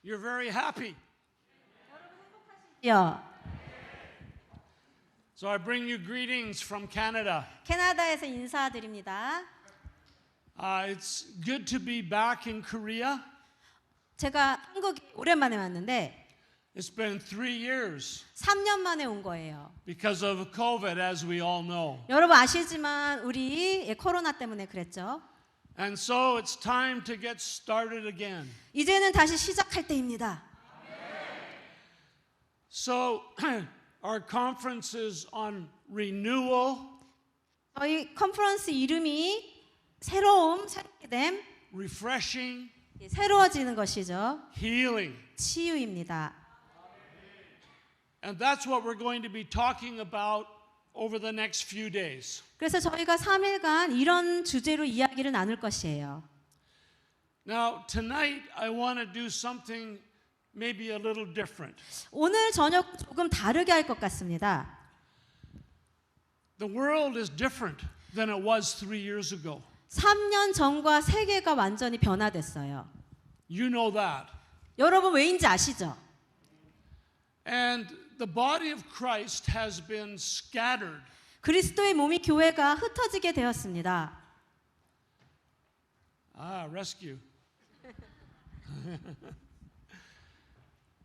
You're very happy. 요. So I bring you greetings from Canada. 캐나다에서 인사드립니다. It's good to be back in Korea. 제가 한국에 오랜만에 왔는데 It's been 3 years 3년 만에 온 거예요. because of COVID, as we all know. 여러분 아시지만 우리 코로나 때문에 그랬죠. And so it's time to get started again. 이제는 다시 시작할 때입니다. So our conference is on renewal, 저희 컨퍼런스 이름이 새로움, 새롭게 됨, refreshing, 새로워지는 것이죠. healing. 치유입니다. And that's what we're going to be talking about over the next few days. 그래서 저희가 3일간 이런 주제로 이야기를 나눌 것이에요. Now, tonight I want to do something maybe a little different. 오늘 저녁 조금 다르게 할 것 같습니다. The world is different than it was 3 years ago. 3년 전과 세계가 완전히 변화됐어요. You know that. 여러분 왜인지 아시죠? And the body of Christ has been scattered. 그리스도의 몸이 교회가 흩어지게 되었습니다. Rescue.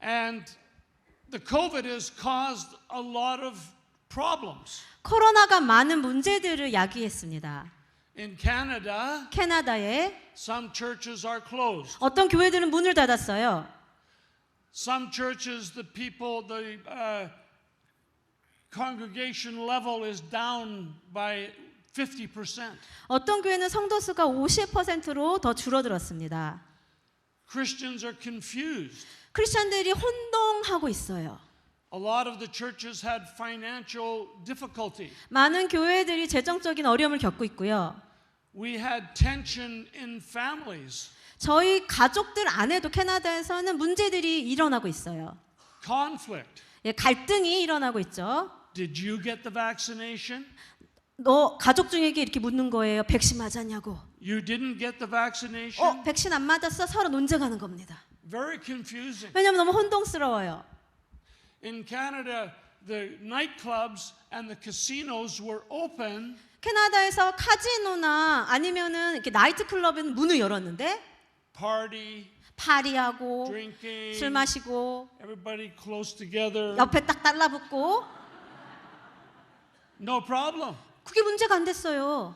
And the COVID has caused a lot of problems. 코로나가 많은 문제들을 야기했습니다. In Canada, 캐나다에 some churches are closed. 어떤 교회들은 문을 닫았어요. Some churches, the congregation level is down by 50%. 어떤 교회는 성도 수가 50%로 더 줄어들었습니다. Christians are confused. 크리스천들이 혼동하고 있어요. A lot of the churches had financial difficulty. 많은 교회들이 재정적인 어려움을 겪고 있고요. We had tension in families. 저희 가족들 안에도 캐나다에서는 문제들이 일어나고 있어요. Conflict. 갈등이 일어나고 있죠. Did you get the vaccination? 너 가족 중에게 이렇게 묻는 거예요. 백신 맞았냐고. You didn't get the vaccination? 백신 안 맞았어? 서로 논쟁하는 겁니다. Very confusing. 왜냐하면 너무 혼동스러워요. In Canada, the nightclubs and the casinos were open. 캐나다에서 카지노나 아니면은 이렇게 나이트 클럽은 문을 열었는데 Party, 파리하고 drinking, 술 마시고 everybody close together. 옆에 딱 달라붙고 No problem. 그게 문제가 안 됐어요.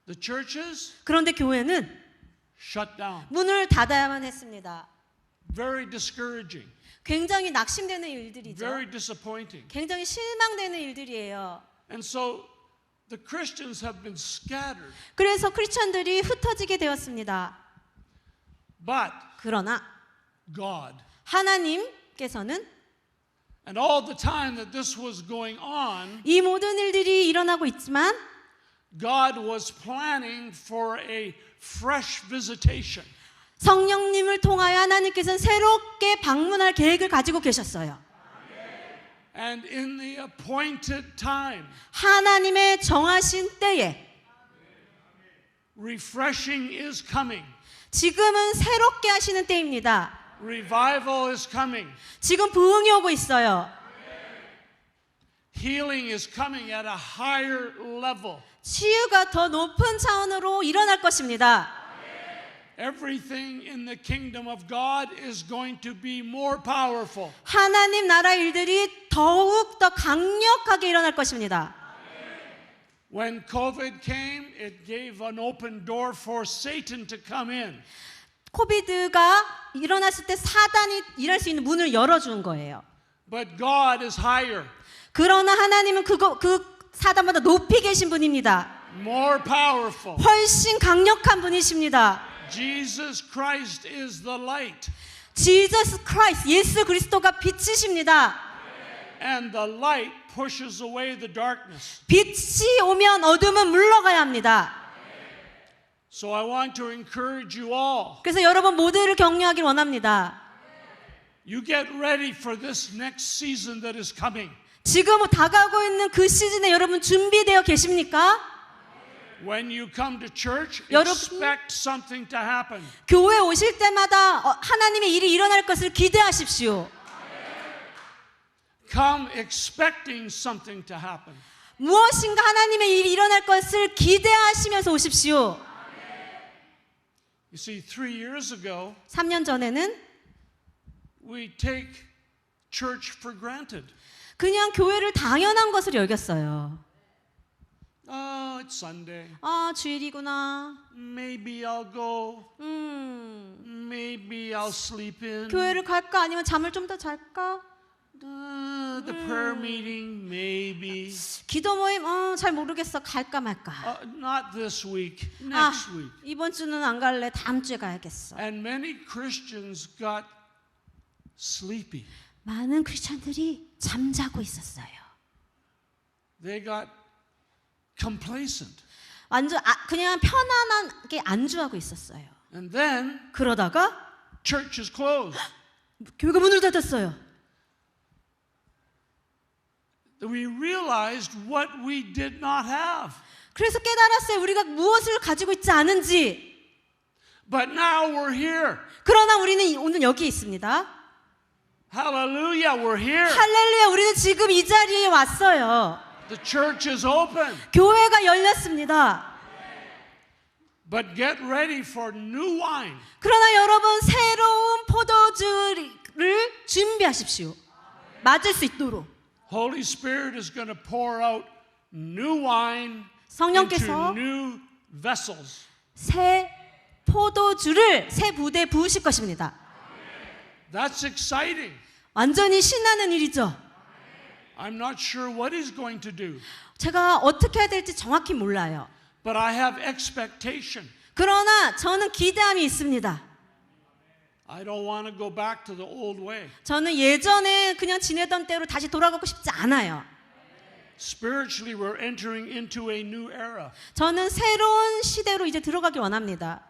The churches 그런데 교회는 shut down. 문을 닫아야만 했습니다. Very discouraging. 굉장히 낙심되는 일들이죠. Very disappointing. 굉장히 실망되는 일들이에요. And so the Christians have been scattered. 그래서 크리스천들이 흩어지게 되었습니다. But 그러나 God, 하나님께서는 and all the time that this was going on, 이 모든 일들이 일어나고 있지만 God was planning for a fresh visitation. 성령님을 통하여 하나님께서는 새롭게 방문할 계획을 가지고 계셨어요. And in the appointed time, 하나님의 정하신 때에 refreshing is coming. 지금은 새롭게 하시는 때입니다. Revival is coming. 지금 부흥이 오고 있어요. Healing is coming at a higher level. 치유가 더 높은 차원으로 일어날 것입니다. Everything in the kingdom of God is going to be more powerful. 하나님 나라 일들이 더욱 더 강력하게 일어날 것입니다. When COVID came, it gave an open door for Satan to come in. 코비드가 일어났을 때 사단이 일할 수 있는 문을 열어준 거예요. But God is higher, 그러나 하나님은 그 사단보다 높이 계신 분입니다. more powerful. 훨씬 강력한 분이십니다. Jesus Christ is the light, Jesus Christ, 예수 그리스도가 빛이십니다. and the light pushes away the darkness. 빛이 오면 어둠은 물러가야 합니다. So I want to encourage you all. 그래서 여러분 모두를 격려하길 원합니다. You get ready for this next season that is coming. 지금 다가오고 있는 그 시즌에 여러분 준비되어 계십니까? When you come to church, 여러분- expect something to happen. 교회 오실 때마다 하나님의 일이 일어날 것을 기대하십시오. Come expecting something to happen. 무엇인가 하나님의 일이 일어날 것을 기대하시면서 오십시오. You see, 3 years ago, 3년 전에는 we take church for granted. 그냥 교회를 당연한 것으로 여겼어요. Oh, it's Sunday. 주일이구나. Maybe I'll go. Maybe I'll sleep in. 교회를 갈까 아니면 잠을 좀 더 잘까? The prayer meeting, maybe. 기도 모임 잘 모르겠어. 갈까 말까? Not this week, next week. 이번 주는 안 갈래. 다음 주에 가야겠어. And many Christians got sleepy. 많은 크리스천들이 잠자고 있었어요. They got complacent. 완전 그냥 편안하게 안주하고 있었어요. And then 그러다가 church is closed. 교회가 문을 닫았어요. We realized what we did not have. 그래서 깨달았어요. 우리가 무엇을 가지고 있지 않은지. But now we're here. 그러나 우리는 오늘 여기 있습니다. Hallelujah, we're here. 할렐루야, 우리는 지금 이 자리에 왔어요. The church is open. 교회가 열렸습니다. But get ready for new wine. 그러나 여러분, 새로운 포도주를 준비하십시오. 맞을 수 있도록. Holy Spirit is going to pour out new wine 성령께서 into new vessels. 새 포도주를 새 부대에 부으실 것입니다. That's exciting. 완전히 신나는 일이죠. I'm not sure what he's going to do, 제가 어떻게 해야 될지 정확히 몰라요. but I have expectation. 그러나 저는 기대함이 있습니다. I don't want to go back to the old way. 저는 예전에 그냥 지내던 때로 다시 돌아가고 싶지 않아요. Spiritually, we're entering into a new era. 저는 새로운 시대로 이제 들어가기 원합니다.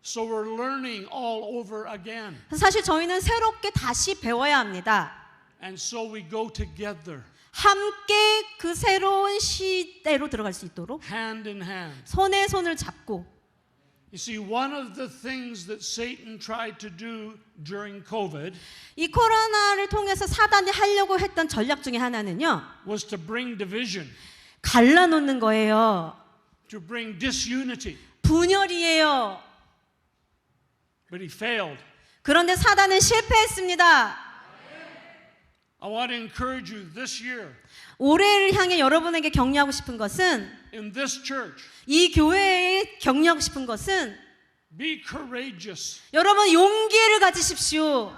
So we're learning all over again. 사실 저희는 새롭게 다시 배워야 합니다. And so we go together, 함께 그 새로운 시대로 들어갈 수 있도록 hand in hand. 손에 손을 잡고. You see, one of the things that Satan tried to do during COVID 이 코로나를 통해서 사단이 하려고 했던 전략 중에 하나는요, was to bring division, 갈라놓는 거예요. to bring disunity. 분열이에요. But he failed. 그런데 사단은 실패했습니다. I want to encourage you this year 올해를 향해 여러분에게 격려하고 싶은 것은, in this church, 이 교회에 격려하고 싶은 것은, be courageous. 여러분 용기를 가지십시오.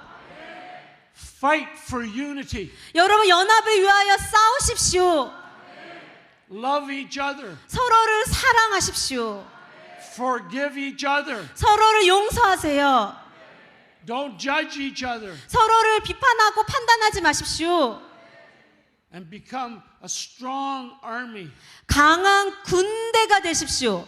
Fight for unity. 여러분 연합을 위하여 싸우십시오. Love each other. 서로를 사랑하십시오. Forgive each other. 서로를 용서하세요. Don't judge each other. 서로를 비판하고 판단하지 마십시오. And become a strong army 강한 군대가 되십시오.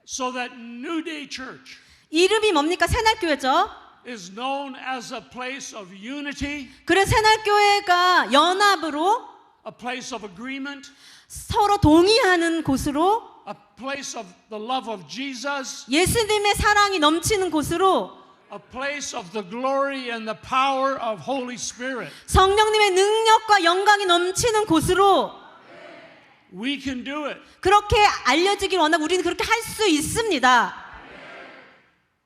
so that New Day Church 이름이 뭡니까? 새날교회죠. is known as a place of unity, 그래서 새날교회가 연합으로 a place of agreement, 서로 동의하는 곳으로, a place of the love of Jesus, 예수님의 사랑이 넘치는 곳으로, a place of the glory and the power of Holy Spirit. 성령님의 능력과 영광이 넘치는 곳으로 We can do it, 그렇게 알려지길 원하고 우리는 그렇게 할 수 있습니다.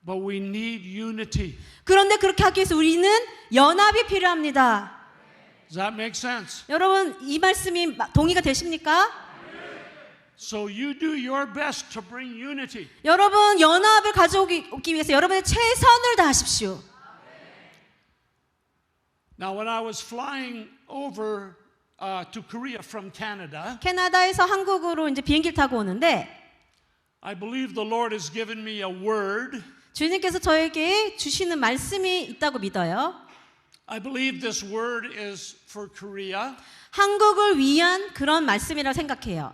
but we need unity. 그런데 그렇게 하기 위해서 우리는 연합이 필요합니다. Does that make sense? 여러분 이 말씀이 동의가 되십니까? So you do your best to bring unity. 여러분 연합을 가져오기 위해서 여러분의 최선을 다하십시오. Now, when I was flying over to Korea from Canada, 캐나다에서 한국으로 이제 비행기를 타고 오는데 I believe the Lord has given me a word. 주님께서 저에게 주시는 말씀이 있다고 믿어요. I believe this word is for Korea, 한국을 위한 그런 말씀이라고 생각해요.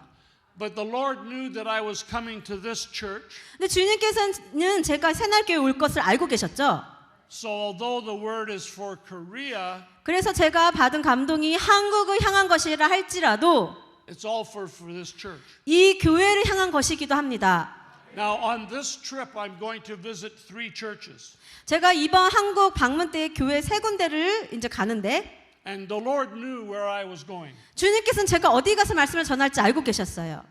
but the Lord knew that I was coming to this church. 근데 주님께서는 제가 새날교회 올 것을 알고 계셨죠. So although the word is for Korea, 그래서 제가 받은 감동이 한국을 향한 것이라 할지라도 It's all for this church. 이 교회를 향한 것이기도 합니다. Now, on this trip, I'm going to visit 3 churches. 제가 이번 한국 방문 때 교회 3군데를 이제 가는데 And the Lord knew where I was going. 주님께서는 제가 어디 가서 말씀을 전할지 알고 계셨어요.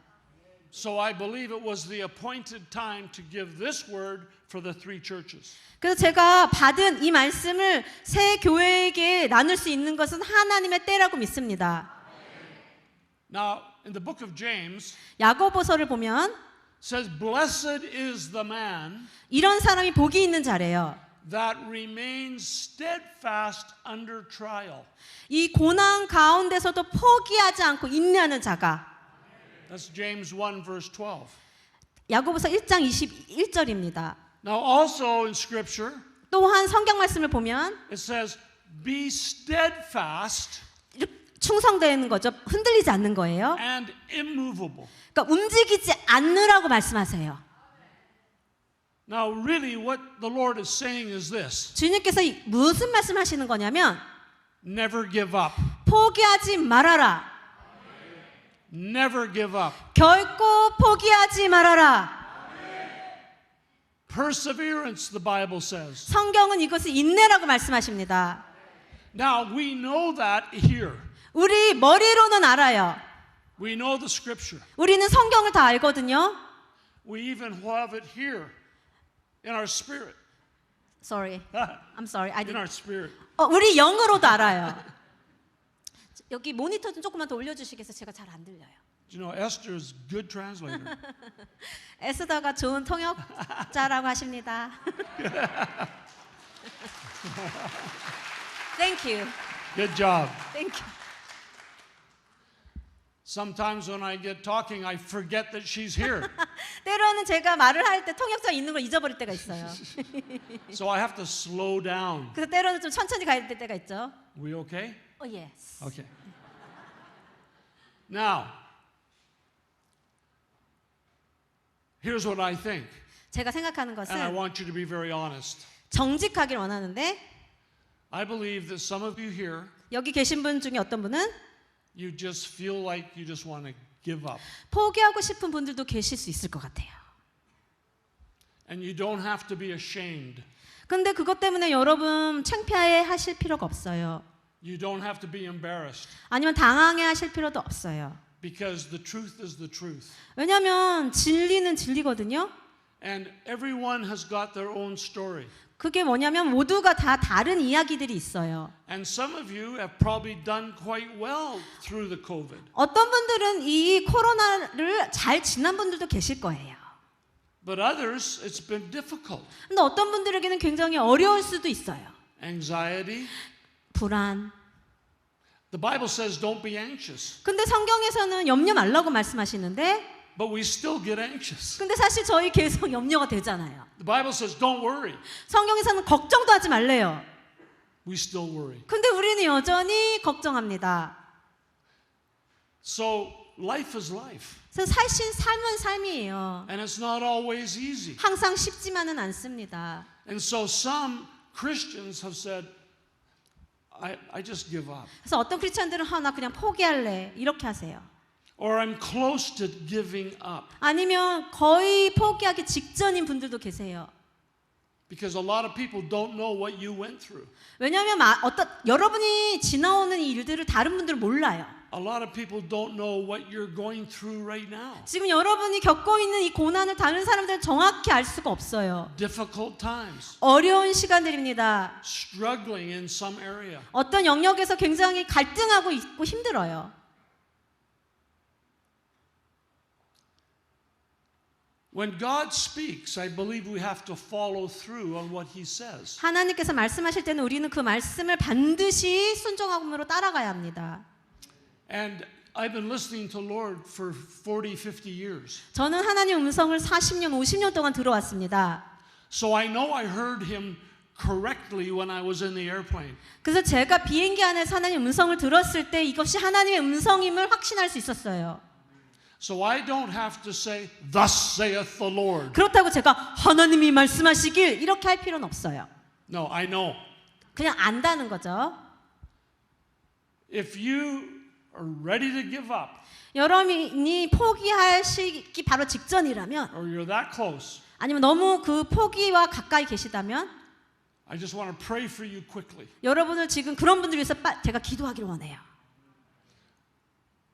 So I believe it was the appointed time to give this word for the 3 churches. 그래서 제가 받은 이 말씀을 새 교회에게 나눌 수 있는 것은 하나님의 때라고 믿습니다. Now, in the book of James, 야고보서를 보면 it says, "Blessed is the man 이런 사람이 복이 있는 자래요. that remains steadfast under trial." 이 고난 가운데서도 포기하지 않고 인내하는 자가. That's James 1 verse 12. 야고보서 1장 21절입니다. Now, also in Scripture, 또한 성경 말씀을 보면 it says, "Be steadfast 충성되는 거죠. 흔들리지 않는 거예요. and immovable." 그러니까 움직이지 않으라고 말씀하세요. Now, really, what the Lord is saying is this: 주님께서 무슨 말씀하시는 거냐면 never give up. 포기하지 말아라. Never give up. 결코 포기하지 말아라. Perseverance, the Bible says. 성경은 이것을 인내라고 말씀하십니다. Now, we know that here. 우리 머리로는 알아요. We know the Scripture. 우리는 성경을 다 알거든요. We even have it here in our spirit. Sorry. I'm sorry. I In didn't. our spirit. 우리 영어로도 알아요. 여기 모니터 좀 조금만 더 올려주시겠어요? 제가 잘 안 들려요. You know, Esther is a good translator. 에스더가 좋은 통역자라고 하십니다. Thank you. Good job. Thank you. Sometimes when I get talking, I forget that she's here. 때로는 제가 말을 할 때 통역자 있는 걸 잊어버릴 때가 있어요. So I have to slow down. 그래서 때로는 좀 천천히 가야 될 때가 있죠. We okay? Oh yes. Okay. Now, here's what I think, 제가 생각하는 and I 것은 want you to be very honest. 정직하길 원하는데 I believe that some of you here, 여기 계신 분 중에 어떤 분은 you just feel like you just want to give up. 포기하고 싶은 분들도 계실 수 있을 것 같아요. And you don't have to be ashamed. 근데 그것 때문에 여러분 창피해 하실 필요가 없어요. You don't have to be embarrassed. 아니면 당황해 하실 필요도 없어요. Because the truth is the truth. 왜냐하면 진리는 진리거든요. And everyone has got their own story. 그게 뭐냐면 모두가 다 다른 이야기들이 있어요. And some of you have probably done quite well through the COVID. 어떤 분들은 이 코로나를 잘 지난 분들도 계실 거예요. But others, it's been difficult. 근데 어떤 분들에게는 굉장히 어려울 수도 있어요. Anxiety. 불안. The Bible says don't be anxious. 근데 성경에서는 염려 말라고 말씀하시는데 But we still get anxious. 근데 사실 저희 계속 염려가 되잖아요. The Bible says don't worry. 성경에서는 걱정도 하지 말래요. We still worry. 근데 우리는 여전히 걱정합니다. So life is life. 그래서 삶은 삶이에요. And it's not always easy. 항상 쉽지만은 않습니다. And so some Christians have said, I just give up. 그래서 어떤 크리스천들은 나 그냥 포기할래 이렇게 하세요. Or I'm close to giving up. 아니면 거의 포기하기 직전인 분들도 계세요. Because a lot of people don't know what you went through. 왜냐하면 여러분이 지나오는 이 일들을 다른 분들은 몰라요. A lot of people don't know what you're going through right now. 지금 여러분이 겪고 있는 이 고난을 다른 사람들은 정확히 알 수가 없어요. Difficult times. 어려운 시간들입니다. Struggling in some area. 어떤 영역에서 굉장히 갈등하고 있고 힘들어요. When God speaks, I believe we have to follow through on what He says. 하나님께서 말씀하실 때는 우리는 그 말씀을 반드시 순종함으로 따라가야 합니다. And I've been listening to Lord for 40, 50 years. 저는 하나님 음성을 40년, 50년 동안 들어왔습니다. So I know I heard Him correctly when I was in the airplane. 그래서 제가 비행기 안에서 하나님 음성을 들었을 때 이것이 하나님의 음성임을 확신할 수 있었어요. So I don't have to say, "Thus saith the Lord." 그렇다고 제가 하나님이 말씀하시길 이렇게 할 필요는 없어요. No, I know. 그냥 안다는 거죠. If you are ready to give up, 여러분이 포기하시기 바로 직전이라면 or you're that close, 아니면 너무 그 포기와 가까이 계시다면 I just want to pray for you quickly. 여러분을 지금 그런 분들 위해서 제가 기도하기를 원해요.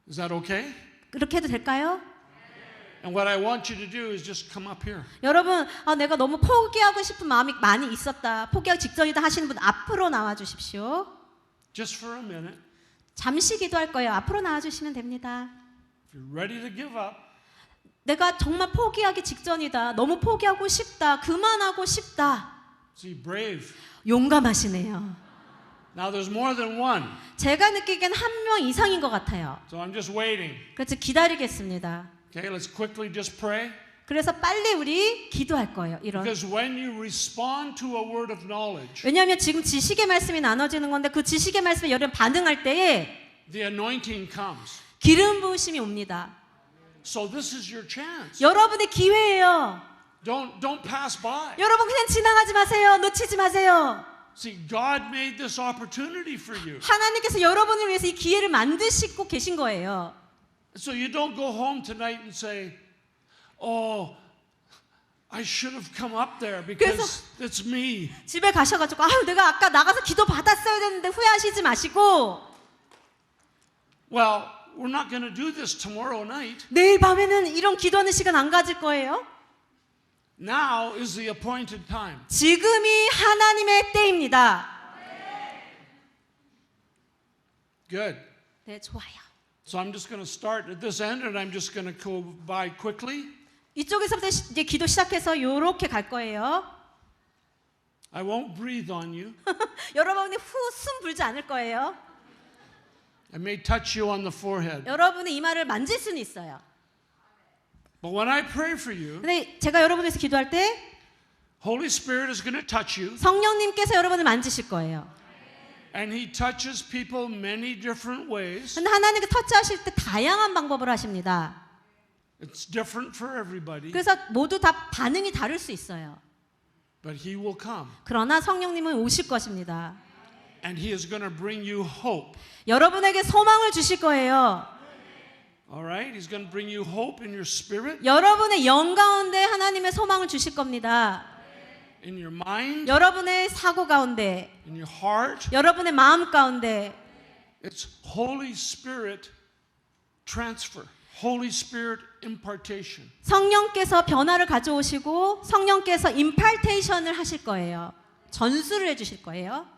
Is that okay? 그렇게 해도 될까요? And what I want you to do is just come up here. 여러분, 내가 너무 포기하고 싶은 마음이 많이 있었다. 포기하기 직전이다 하시는 분 앞으로 나와 주십시오. Just for a minute. 잠시 기도할 거예요. 앞으로 나와 주시면 됩니다. If you're ready to give up, 내가 정말 포기하기 직전이다. 너무 포기하고 싶다. 그만하고 싶다. see, brave. 용감하시네요. Now there's more than one, 제가 느끼기엔 한 명 이상인 것 같아요. so I'm just waiting. 그래서 기다리겠습니다. Okay, let's quickly just pray. 그래서 빨리 우리 기도할 거예요. 이런. Because when you respond to a word of knowledge, 왜냐하면 지금 지식의 말씀이 나눠지는 건데 그 지식의 말씀에 여러분 반응할 때에 the anointing comes. 기름 부으심이 옵니다. So this is your chance. 여러분의 기회예요. Don't pass by. 여러분 그냥 지나가지 마세요. 놓치지 마세요. See, God made this opportunity for you. 하나님께서 여러분을 위해서 이 기회를 만드시고 계신 거예요. So you don't go home tonight and say, "Oh, I should have come up there because it's me." 집에 가셔가지고 아유 내가 아까 나가서 기도 받았어야 되는데 후회하시지 마시고 Well, we're not going to do this tomorrow night. 내일 밤에는 이런 기도하는 시간 안 가질 거예요. Now is the appointed time. 지금이 하나님의 때입니다. Good. 네, 좋아요. So I'm just going to start at this end and I'm just going to go by quickly. 이쪽에서부터 이제 기도 시작해서 요렇게 갈 거예요. I won't breathe on you. 여러분이 숨 불지 않을 거예요. I may touch you on the forehead. 여러분의 이마를 만질 수는 있어요. But when I pray for you, 근데 제가 여러분에서 기도할 때 Holy Spirit is going to touch you. 성령님께서 여러분을 만지실 거예요. And He touches people many different ways. 근데 하나님께 터치하실 때 다양한 방법을 하십니다. It's different for everybody. 그래서 모두 다 반응이 다를 수 있어요. But He will come. 그러나 성령님은 오실 것입니다. And He is going to bring you hope. 여러분에게 소망을 주실 거예요. All right? He's going to bring you hope in your spirit, 여러분의 영 가운데 하나님의 소망을 주실 겁니다. in your mind, 여러분의 사고 가운데, in your heart. 여러분의 마음 가운데 It's Holy Spirit transfer. Holy Spirit impartation. 성령께서 변화를 가져오시고 성령께서 임팔테이션을 하실 거예요. 전수를 해주실 거예요.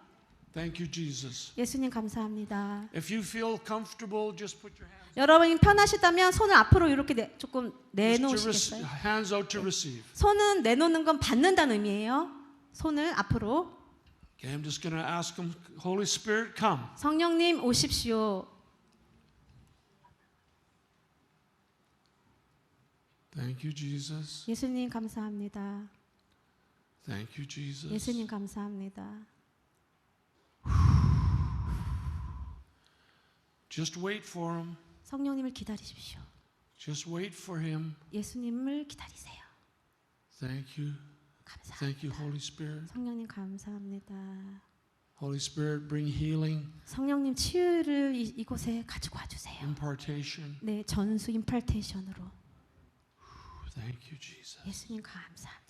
Thank you, Jesus. 예수님 감사합니다. If you feel comfortable, just put your hands. 여러분이 편하시다면 손을 앞으로 이렇게 조금 Just to 내놓으시겠어요? hands out to receive. 손은 내놓는 건 받는다는 의미예요. 손을 앞으로. Okay, I'm just going to ask Him, Holy Spirit, come. 성령님 오십시오. Thank you, Jesus. 예수님 감사합니다. Thank you, Jesus. 예수님 감사합니다. Just wait for Him. 성령님을 기다리십시오. Just wait for Him. 예수님을 기다리세요. Thank you. 감사합니다. Thank you, Holy Spirit. 성령님 감사합니다. Holy Spirit, bring healing, 성령님 치유를 이곳에 가지고 와주세요. impartation. 네, 전수 임팔테이션으로. Thank you, Jesus. 예수님 감사합니다.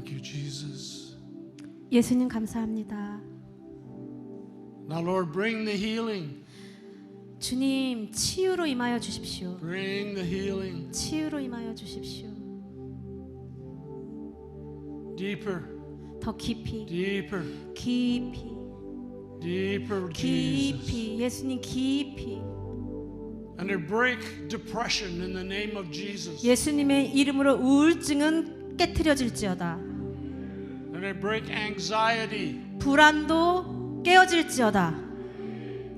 Thank you, Jesus. 예수님 감사합니다. Now, Lord, bring the healing. 주님 치유로 임하여 주십시오. Bring the healing. 치유로 임하여 주십시오. Deeper, 더 깊이, deeper, 깊이, deeper, Jesus. 깊이, 예수님 깊이. And to break depression in the name of Jesus. 예수님의 이름으로 우울증은 깨트려질지어다. And to break anxiety 불안도 깨어질지어다.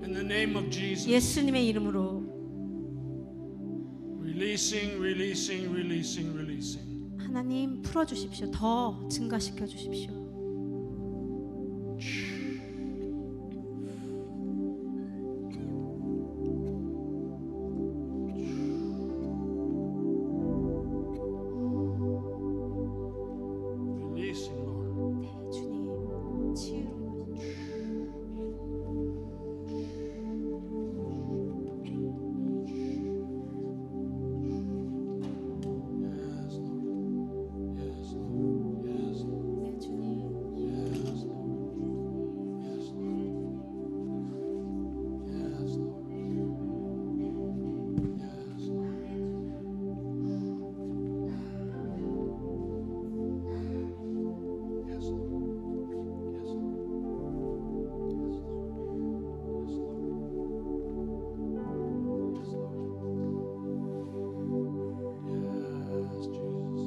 in the name of Jesus. 예수님의 이름으로 Releasing, releasing, releasing, releasing. 하나님 풀어 주십시오. 더 증가시켜 주십시오. Releasing, Lord. 네, 주님 치유로 Yes, Lord. Yes, Lord. Yes, Lord. 네, 주님. Yes, Lord. Yes, Lord. Yes, Lord. Yes, Lord. Yes, Lord. Yes, Lord. Yes, Lord. Yes, Jesus.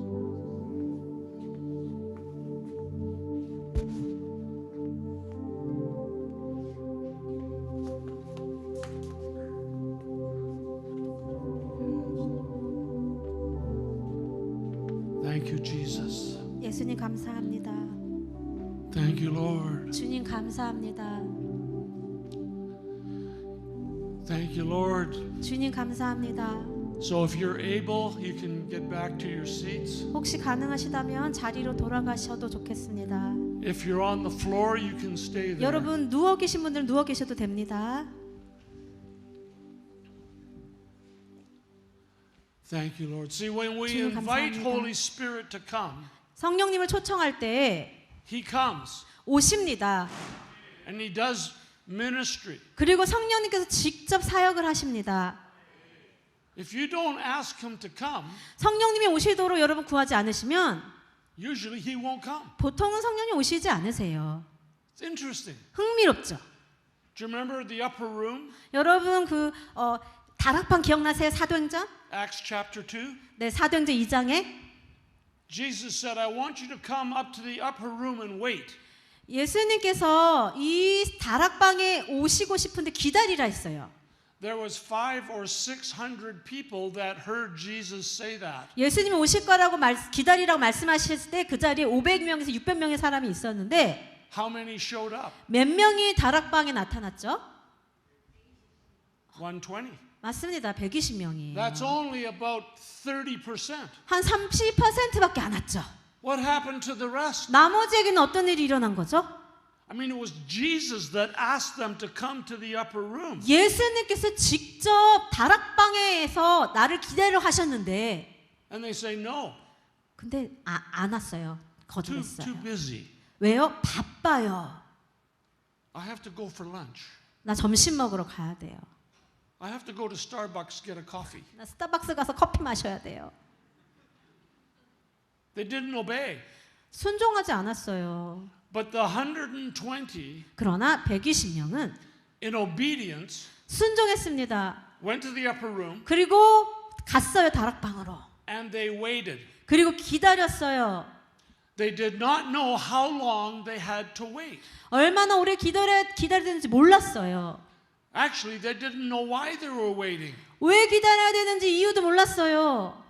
Thank you, Jesus. 예수님 감사합니다. Thank you, Lord. 주님 감사합니다. Thank you, Lord. 주님 감사합니다. So if you're able, you can get back to your seats. 혹시 가능하시다면 자리로 돌아가셔도 좋겠습니다. If you're on the floor, you can stay there. 여러분 누워 계신 분들은 누워 계셔도 됩니다. Thank you, Lord. See, when we 주님 invite 감사합니다. Holy Spirit to come, 성령님을 초청할 때 He comes 오십니다. and He does ministry. 그리고 성령님께서 직접 사역을 하십니다. If you don't ask Him to come, 성령님이 오시도록 여러분 구하지 않으시면 usually He won't come. 보통은 성령님 오시지 않으세요. It's interesting. 흥미롭죠. Do you remember the upper room, 여러분 다락방 기억나세요? 사도행전? Acts chapter 2? 네, 사도행전 2장에 Jesus said, I want you to come up to the upper room and wait. 예수님께서 이 다락방에 오시고 싶은데 기다리라 했어요. There was 500 or 600 people that heard Jesus say that. 예수님이 오실 거라고 기다리라고 말씀하셨을 때 그 자리에 500명에서 600명의 사람이 있었는데 How many showed up? 몇 명이 다락방에 나타났죠? 120. 맞습니다. 120명이에요. That's only about 30%. 한 30%밖에 안 왔죠. What happened to the rest? 나머지에게는 어떤 일이 일어난 거죠? I mean, it was Jesus that asked them to come to the upper room. 예수님께서 직접 다락방에서 나를 기다려 하셨는데 And they say, no, 근데 안 왔어요. too 거절했어요. busy. 왜요? 바빠요. I have to go for lunch. 나 점심 먹으러 가야 돼요. I have to go to Starbucks get a coffee. 나 스타벅스 가서 커피 마셔야 돼요. They didn't obey. 순종하지 않았어요. But the 120, 그러나 120명은 in obedience, 순종했습니다. went to the upper room 그리고 갔어요, 다락방으로. and they waited. 그리고 기다렸어요. They did not know how long they had to wait. 얼마나 오래 기다려야 되는지 몰랐어요. Actually, they didn't know why they were waiting. 왜 기다려야 되는지 이유도 몰랐어요.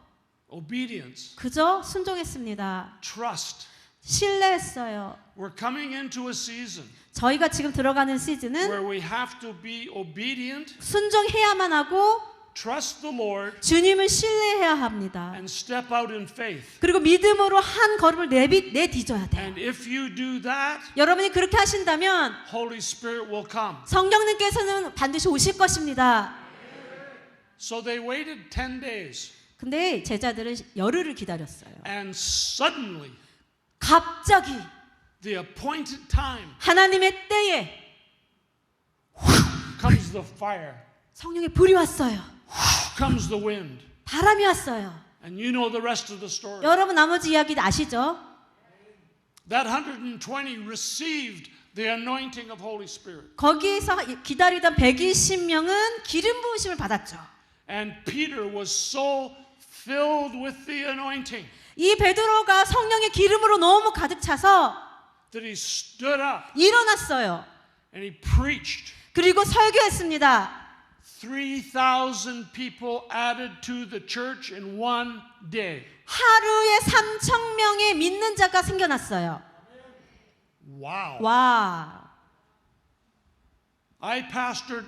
Obedience, 그저 순종했습니다. trust. 신뢰했어요. We're coming into a season 저희가 지금 들어가는 시즌은 where we have to be obedient, 순종해야만 하고 trust the Lord, 주님을 신뢰해야 합니다. and step out in faith. 그리고 믿음으로 한 걸음을 내디뎌야 돼요. And if you do that, 여러분이 그렇게 하신다면 Holy Spirit will come. 성령님께서는 반드시 오실 것입니다. So they waited 10 days. 근데 제자들은 열흘을 기다렸어요. And suddenly, 갑자기 the appointed time, 하나님의 때에 comes the fire, 성령의 불이 왔어요. comes the wind. 바람이 왔어요. And you know the rest of the story. 여러분 나머지 이야기 아시죠? That 120 received the anointing of Holy Spirit. 거기에서 기다리던 120명은 기름 부으심을 받았죠. And Peter was so filled with the anointing 이 베드로가 성령의 기름으로 너무 가득 차서 that he stood up 일어났어요. and he preached. 그리고 설교했습니다. 3,000 people added to the church in one day. 하루에 3,000명의 믿는 자가 생겨났어요. Wow. 와. I pastored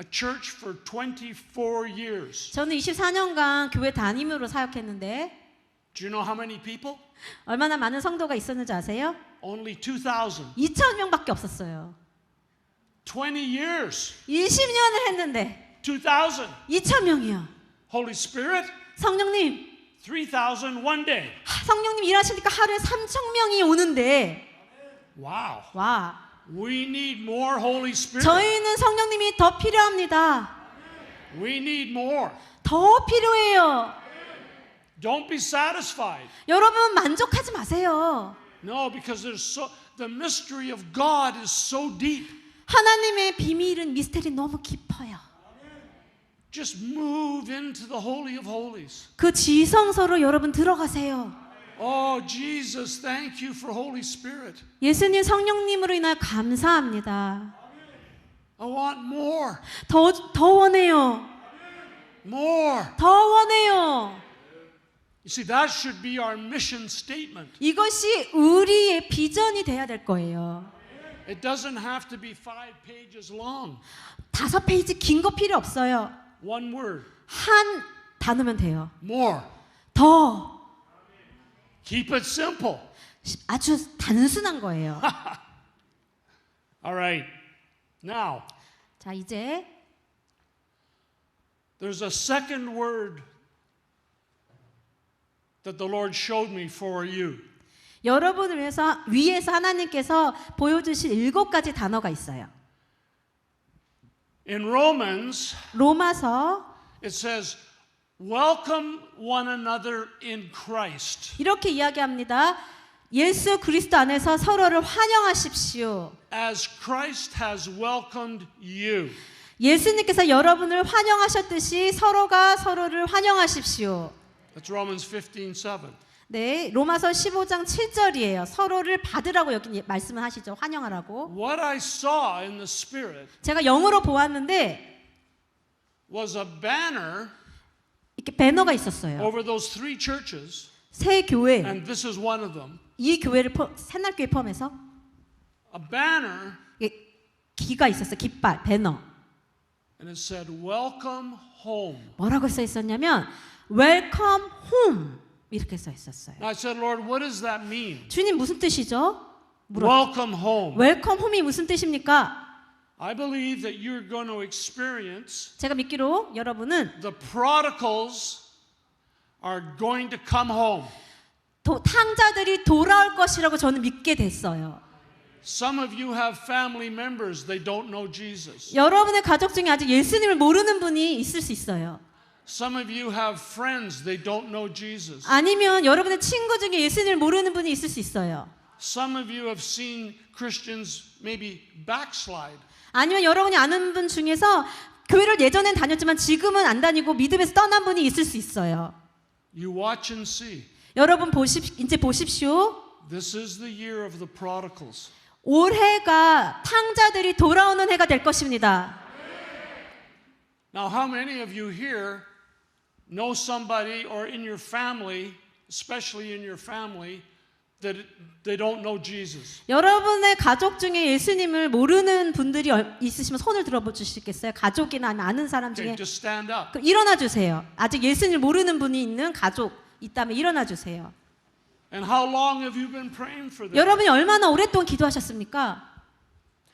a church for 24 years. 저는 24년간 교회 담임으로 사역했는데 Do you know how many people? 얼마나 많은 성도가 있었는지 아세요? Only 2,000. 2,000명밖에 없었어요. 20 years. 20년을 했는데 2,000. 2,000명이요. Holy Spirit, 성령님, 3,000 one day. 성령님 일하시니까 하루에 3,000명이 오는데 Wow. 와. We need more Holy Spirit. 저희는 성령님이 더 필요합니다. We need more. 더 필요해요. Don't be satisfied. 여러분 만족하지 마세요. No, because the mystery of God is so deep. 하나님의 비밀은 미스테리 너무 깊어요. Just move into the Holy of Holies. 그 지성소로 여러분 들어가세요. Oh, Jesus, thank you for Holy Spirit. 예수님 성령님으로 인하여 감사합니다. I want more. 더 원해요. More. 더 원해요. You see, that should be our mission statement. 이것이 우리의 비전이 돼야 될 거예요. It doesn't have to be 5 pages long. 5페이지 긴 거 필요 없어요. One word. 한 단어면 돼요. More. 더. Keep it simple. 아주 단순한 거예요. All right. Now, 자, 이제 there's a second word that the Lord showed me for you. 여러분을 위해서 하나님께서 보여주신 7가지 단어가 있어요. In Romans, 로마서 it says, welcome one another in Christ 이렇게 이야기합니다. 예수 그리스도 안에서 서로를 환영하십시오. as Christ has welcomed you. 예수님께서 여러분을 환영하셨듯이 서로가 서로를 환영하십시오. That's Romans 15:7. 네, 로마서 15장 7절이에요. 서로를 받으라고 여기 말씀을 하시죠. 환영하라고. What I saw in the Spirit 제가 영어로 보았는데 was a banner 이렇게 배너가 있었어요. over those 3 churches, 세 교회, and this is one of them. 이 교회를 새날교회 포함해서 A banner, 기가 있었어요. 깃발, 배너. and it said, welcome home. 뭐라고 써 있었냐면 Welcome home 이렇게 써 있었어요. Now I said, Lord, what does that mean? 주님 무슨 뜻이죠? Welcome home. Welcome home이 무슨 뜻입니까? I believe that you're going to experience 제가 믿기로 여러분은 the prodigals are going to come home. 탕자들이 돌아올 것이라고 저는 믿게 됐어요. Some of you have family members, they don't know Jesus. 여러분의 가족 중에 아직 예수님을 모르는 분이 있을 수 있어요. Some of you have friends, they don't know Jesus. 아니면 여러분의 친구 중에 예수님을 모르는 분이 있을 수 있어요. Some of you have seen Christians maybe backslide. 아니면 여러분이 아는 분 중에서 교회를 예전엔 다녔지만 지금은 안 다니고 믿음에서 떠난 분이 있을 수 있어요. You watch and see. 여러분 이제 보십시오. This is the year of the prodigals. 올해가 탕자들이 돌아오는 해가 될 것입니다. Now, how many of you here know somebody or in your family, especially in your family, that they don't know Jesus? 여러분의 가족 중에 예수님을 모르는 분들이 있으시면 손을 들어봐 주시겠어요? 가족이나 아는 사람 중에 Okay, just stand up. 그럼 일어나 주세요. 아직 예수님을 모르는 분이 있는 가족 있다면 일어나 주세요. And how long have you been praying for them? 여러분이 얼마나 오랫동안 기도하셨습니까?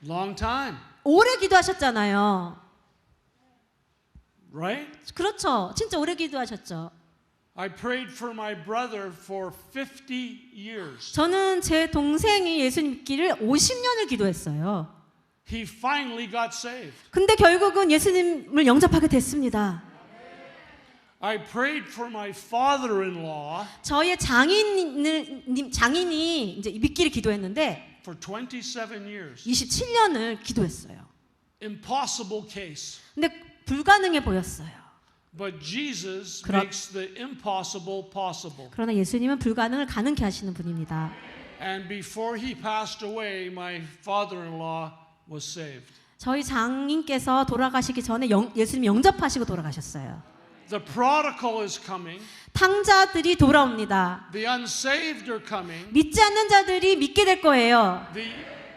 Long time, 오래 기도하셨잖아요. right? 그렇죠. 진짜 오래 기도하셨죠. I prayed for my brother for 50 years. 저는 제 동생이 예수님 믿기를 50년을 기도했어요. He finally got saved. 근데 결국은 예수님을 영접하게 됐습니다. I prayed for my father-in-law 저의 장인이 이제 믿기를 기도했는데 for 27 years. 27년을 기도했어요. Impossible case. 근데 불가능해 보였어요. But Jesus 그러- makes the impossible possible. 그러나 예수님은 불가능을 가능케 하시는 분입니다. And before he passed away, my father-in-law was saved. 저희 장인께서 돌아가시기 전에 예수님 영접하시고 돌아가셨어요. The prodigal is coming. 탕자들이 돌아옵니다. The unsaved are coming. 믿지 않는 자들이 믿게 될 거예요. The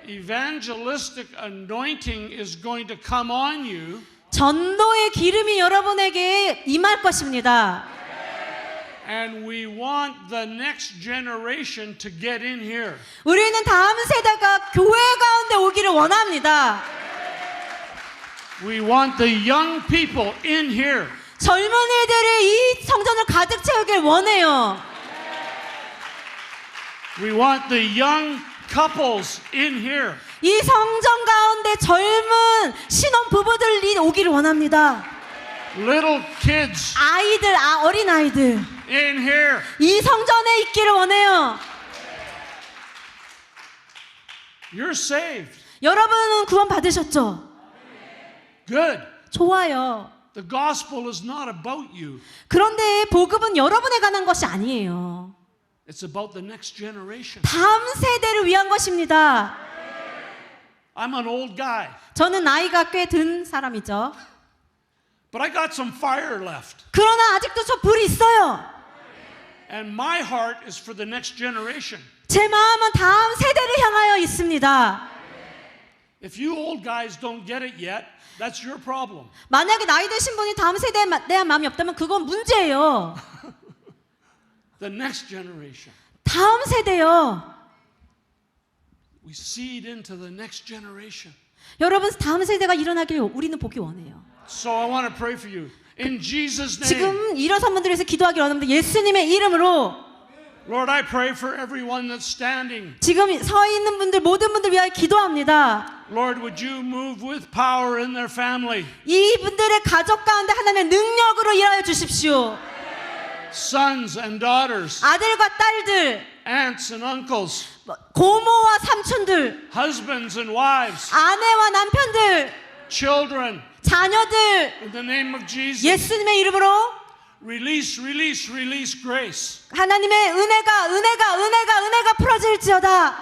evangelistic anointing is going to come on you. 전도의 기름이 여러분에게 임할 것입니다. And we want the next generation to get in here. 우리는 다음 세대가 교회 가운데 오기를 원합니다. We want the young people in here. 젊은이들이 이 성전을 가득 채우길 원해요. We want the young couples in here. 이 성전 가운데 젊은 신혼 부부들이 오기를 원합니다. Little kids 아이들, 어린 아이들 in here. 이 성전에 있기를 원해요. You're saved. 여러분은 구원 받으셨죠? Good. 좋아요. The gospel is not about you. 그런데 복음은 여러분에 관한 것이 아니에요. It's about the next generation. 다음 세대를 위한 것입니다. I'm an old guy, 저는 나이가 꽤 든 사람이죠. but I got some fire left. 그러나 아직도 저 불이 있어요. And my heart is for the next generation. 제 마음은 다음 세대를 향하여 있습니다. If you old guys don't get it yet, that's your problem. 만약에 나이 드신 분이 다음 세대에 대한 마음이 없다면 그건 문제예요. The next generation. 다음 세대요. We seed into the next generation. 여러분 다음 세대가 일어나길 우리는 보기 원해요. So I want to pray for you. In Jesus' name. 지금 일어선 분들을 위해서 기도하기 원합니다. 예수님의 이름으로 Lord, I pray for everyone that's standing. 지금 서 있는 분들 모든 분들 위하여 기도합니다. Lord, would you move with power in their family? 이분들의 가족 가운데 하나님의 능력으로 일하여 주십시오. Sons and daughters, 아들과 딸들, aunts and uncles, 고모와 삼촌들, husbands and wives, 아내와 남편들, children, 자녀들, in the name of Jesus. 예수님의 이름으로 Release, release, release grace. 하나님의 은혜가 풀어질지어다.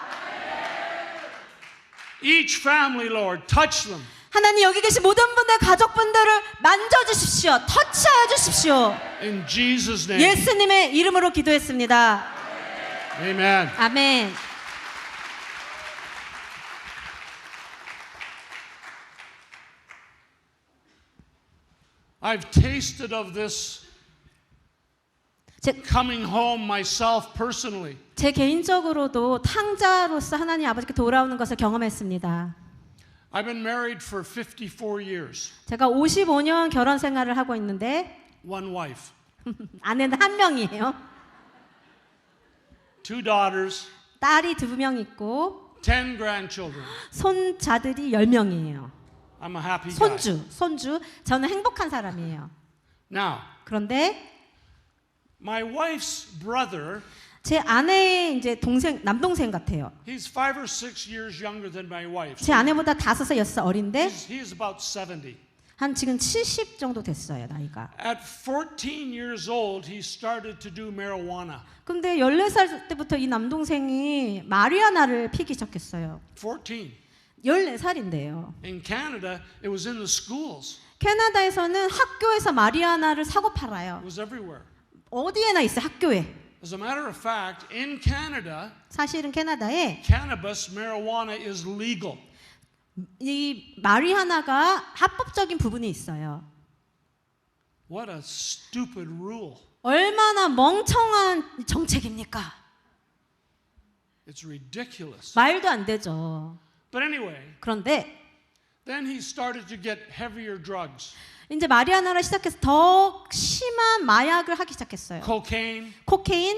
Each family, Lord, touch them. 하나님 여기 계신 모든 분들 가족분들을 만져주십시오. 터치하여 주십시오. In Jesus' name. 예수님의 이름으로 기도했습니다. Amen. 아멘. I've tasted of this coming home myself personally. 제 개인적으로도 탕자로서 하나님 아버지께 돌아오는 것을 경험했습니다. I've been married for 54 years. 제가 55년 결혼 생활을 하고 있는데 One wife, 아내는 한 명이에요. two daughters, 딸이 2명 있고 10 grandchildren. 손자들이 10명이에요. I'm a happy guy. 손주. 저는 행복한 사람이에요. Now, 그런데 my wife's brother, 제 아내의 이제 남동생 같아요. he's 5 or 6 years younger than my wife. 제 아내보다 5살 6살 어린데 He's about 70. 한 지금 70 정도 됐어요, 나이가. At 14 years old, he started to do marijuana. 근데 14살 때부터 이 남동생이 마리아나를 피기 시작했어요. 14. 14살인데요. In Canada, it was in the schools. 캐나다에서는 학교에서 마리아나를 사고 팔아요. It was everywhere. 어디에나 있어요, 학교에. As a matter of fact, in Canada, 사실은 캐나다에 cannabis, marijuana is legal. 이 마리아나가 합법적인 부분이 있어요. What a stupid rule. 얼마나 멍청한 정책입니까? It's ridiculous. 말도 안 되죠. But anyway, 그런데 Then he started to get heavier drugs. 이제 마리아나를 시작해서 더 심한 마약을 하기 시작했어요. Cocaine, 코케인,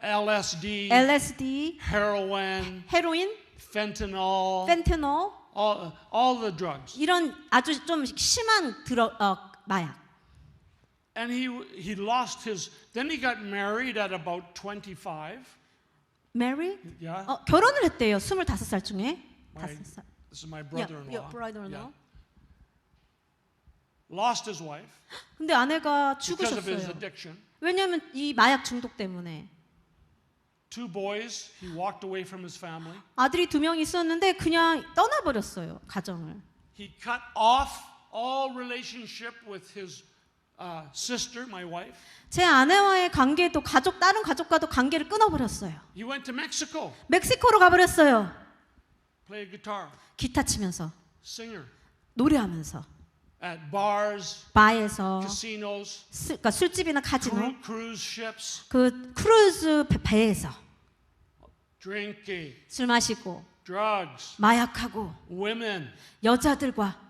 LSD, LSD, heroin, 헤로인, fentanyl, 펜테놀 all the drugs. 이런 아주 좀 심한 마약. And he lost his. Then he got married at about 25. 메리? Yeah. 결혼을 했대요. 25살 중에. My, 5살. this is my brother-in-law. Yeah, brother-in-law. Yeah. Lost his wife 근데 아내가 because of his 죽으셨어요. addiction. 왜냐하면 이 마약 중독 때문에. 2 boys. He walked away from his family. 아들이 2명 있었는데 그냥 떠나버렸어요. 가정을. He cut off all relationship with his sister, my wife. 제 아내와의 관계도 다른 가족과도 관계를 끊어버렸어요. He went to Mexico, 멕시코로 가버렸어요. played guitar, 기타 치면서 singer, 노래하면서 at bars, 바에서 casinos, 그러니까 술집이나 카지노 cruise ships, 그 크루즈 배에서 drinking, 술 마시고 drugs, 마약하고 women. 여자들과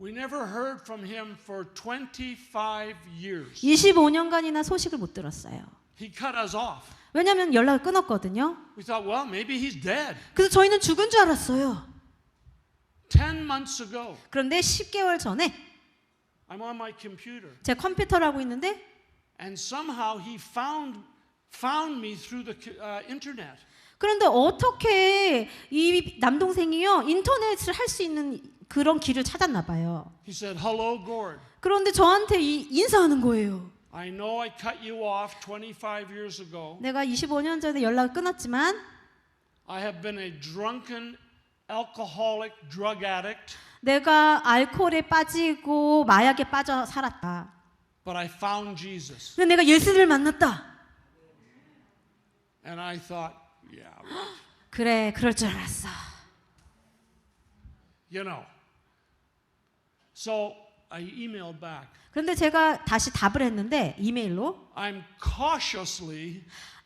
We never heard from him for 25 years. 25년간이나 소식을 못 들었어요. He cut us off. 왜냐하면 연락을 끊었거든요. We thought, well, maybe he's dead. 그래서 저희는 죽은 줄 알았어요. 10 months ago, 그런데 10개월 전에 I'm on my computer, 제 컴퓨터를 하고 있는데 and somehow he found me through the internet. 그런데 어떻게 이 남동생이요 인터넷을 할 수 있는 그런 길을 찾았나 봐요. He said, hello, Gord. 그런데 저한테 인사하는 거예요. I know I cut you off 25 years ago. 내가 25년 전에 연락을 끊었지만 I have been a drunken, alcoholic, drug addict, 내가 알코올에 빠지고 마약에 빠져 살았다. but I found Jesus. 근데 내가 예수를 만났다. And I thought, yeah, right. 그래, 그럴 줄 알았어. You know. So I emailed back. 그런데 제가 다시 답을 했는데 이메일로 I'm cautiously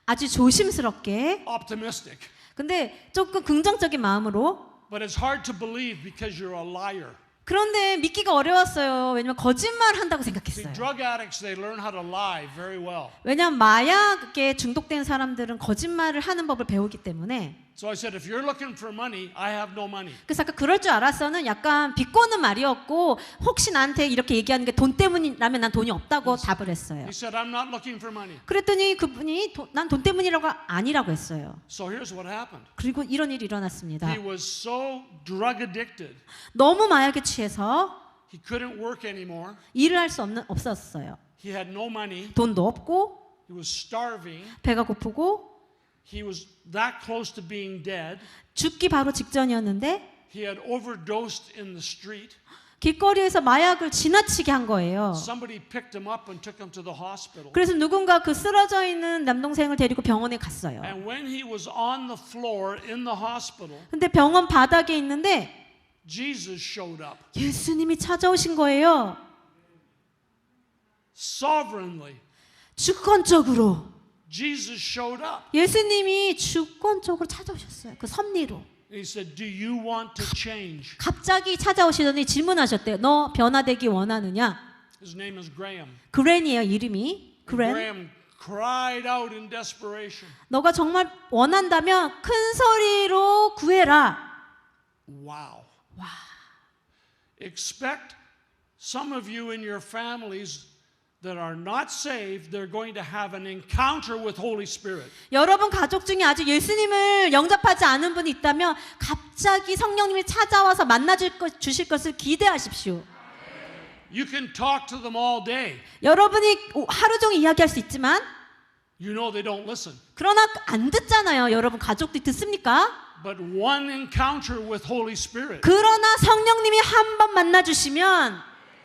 아주 조심스럽게 optimistic, 근데 조금 긍정적인 마음으로 but it's hard to believe because you're a liar. 그런데 믿기가 어려웠어요. 왜냐면 거짓말 한다고 See, 생각했어요. drug addicts, they learn how to lie very well. 왜냐면 마약에 중독된 사람들은 거짓말을 하는 법을 배우기 때문에 So I said, if you're looking for money, I have no money. 그래서 아까 그럴 줄 알았어는 약간 비꼬는 말이었고 혹시 나한테 이렇게 얘기하는 게 돈 때문이라면 난 돈이 없다고 답을 했어요. He said, I'm not looking for money. 그랬더니 그분이 난 돈 때문이라고 아니라고 했어요. So here's what happened. 그리고 이런 일이 일어났습니다. He was so drug addicted, 너무 마약에 취해서 he couldn't work anymore. 일을 할 수 없었어요. He had no money. 돈도 없고 He was starving. 배가 고프고 He was that close to being dead. 죽기 바로 직전이었는데 He had overdosed in the street. 길거리에서 마약을 지나치게 한 거예요. Somebody picked him up and took him to the hospital. 그래서 누군가 그 쓰러져 있는 남동생을 데리고 병원에 갔어요. And when he was on the floor in the hospital, 근데 병원 바닥에 있는데 Jesus showed up 예수님이 찾아오신 거예요. sovereignly. 주권적으로. Jesus showed up. 예수님이 주권적으로 찾아오셨어요. 그 섭리로. He said, "Do you want to change?" 갑자기 찾아오시더니 질문하셨대요. 너 변화되기 원하느냐? His name is Graham. 그랜이에요, 이름이. 그랜. Graham cried out in desperation. 너가 정말 원한다면 큰 소리로 구해라. Wow. Expect some of you in your families that are not saved, they're going to have an encounter with Holy Spirit. 여러분 가족 중에 아직 예수님을 영접하지 않은 분이 있다면 갑자기 성령님이 찾아와서 주실 것을 기대하십시오. You can talk to them all day. 여러분이 하루 종일 이야기할 수 있지만 You know they don't listen. 그러나 안 듣잖아요. 여러분 가족들이 듣습니까? But one encounter with Holy Spirit, 그러나 성령님이 한 번 만나주시면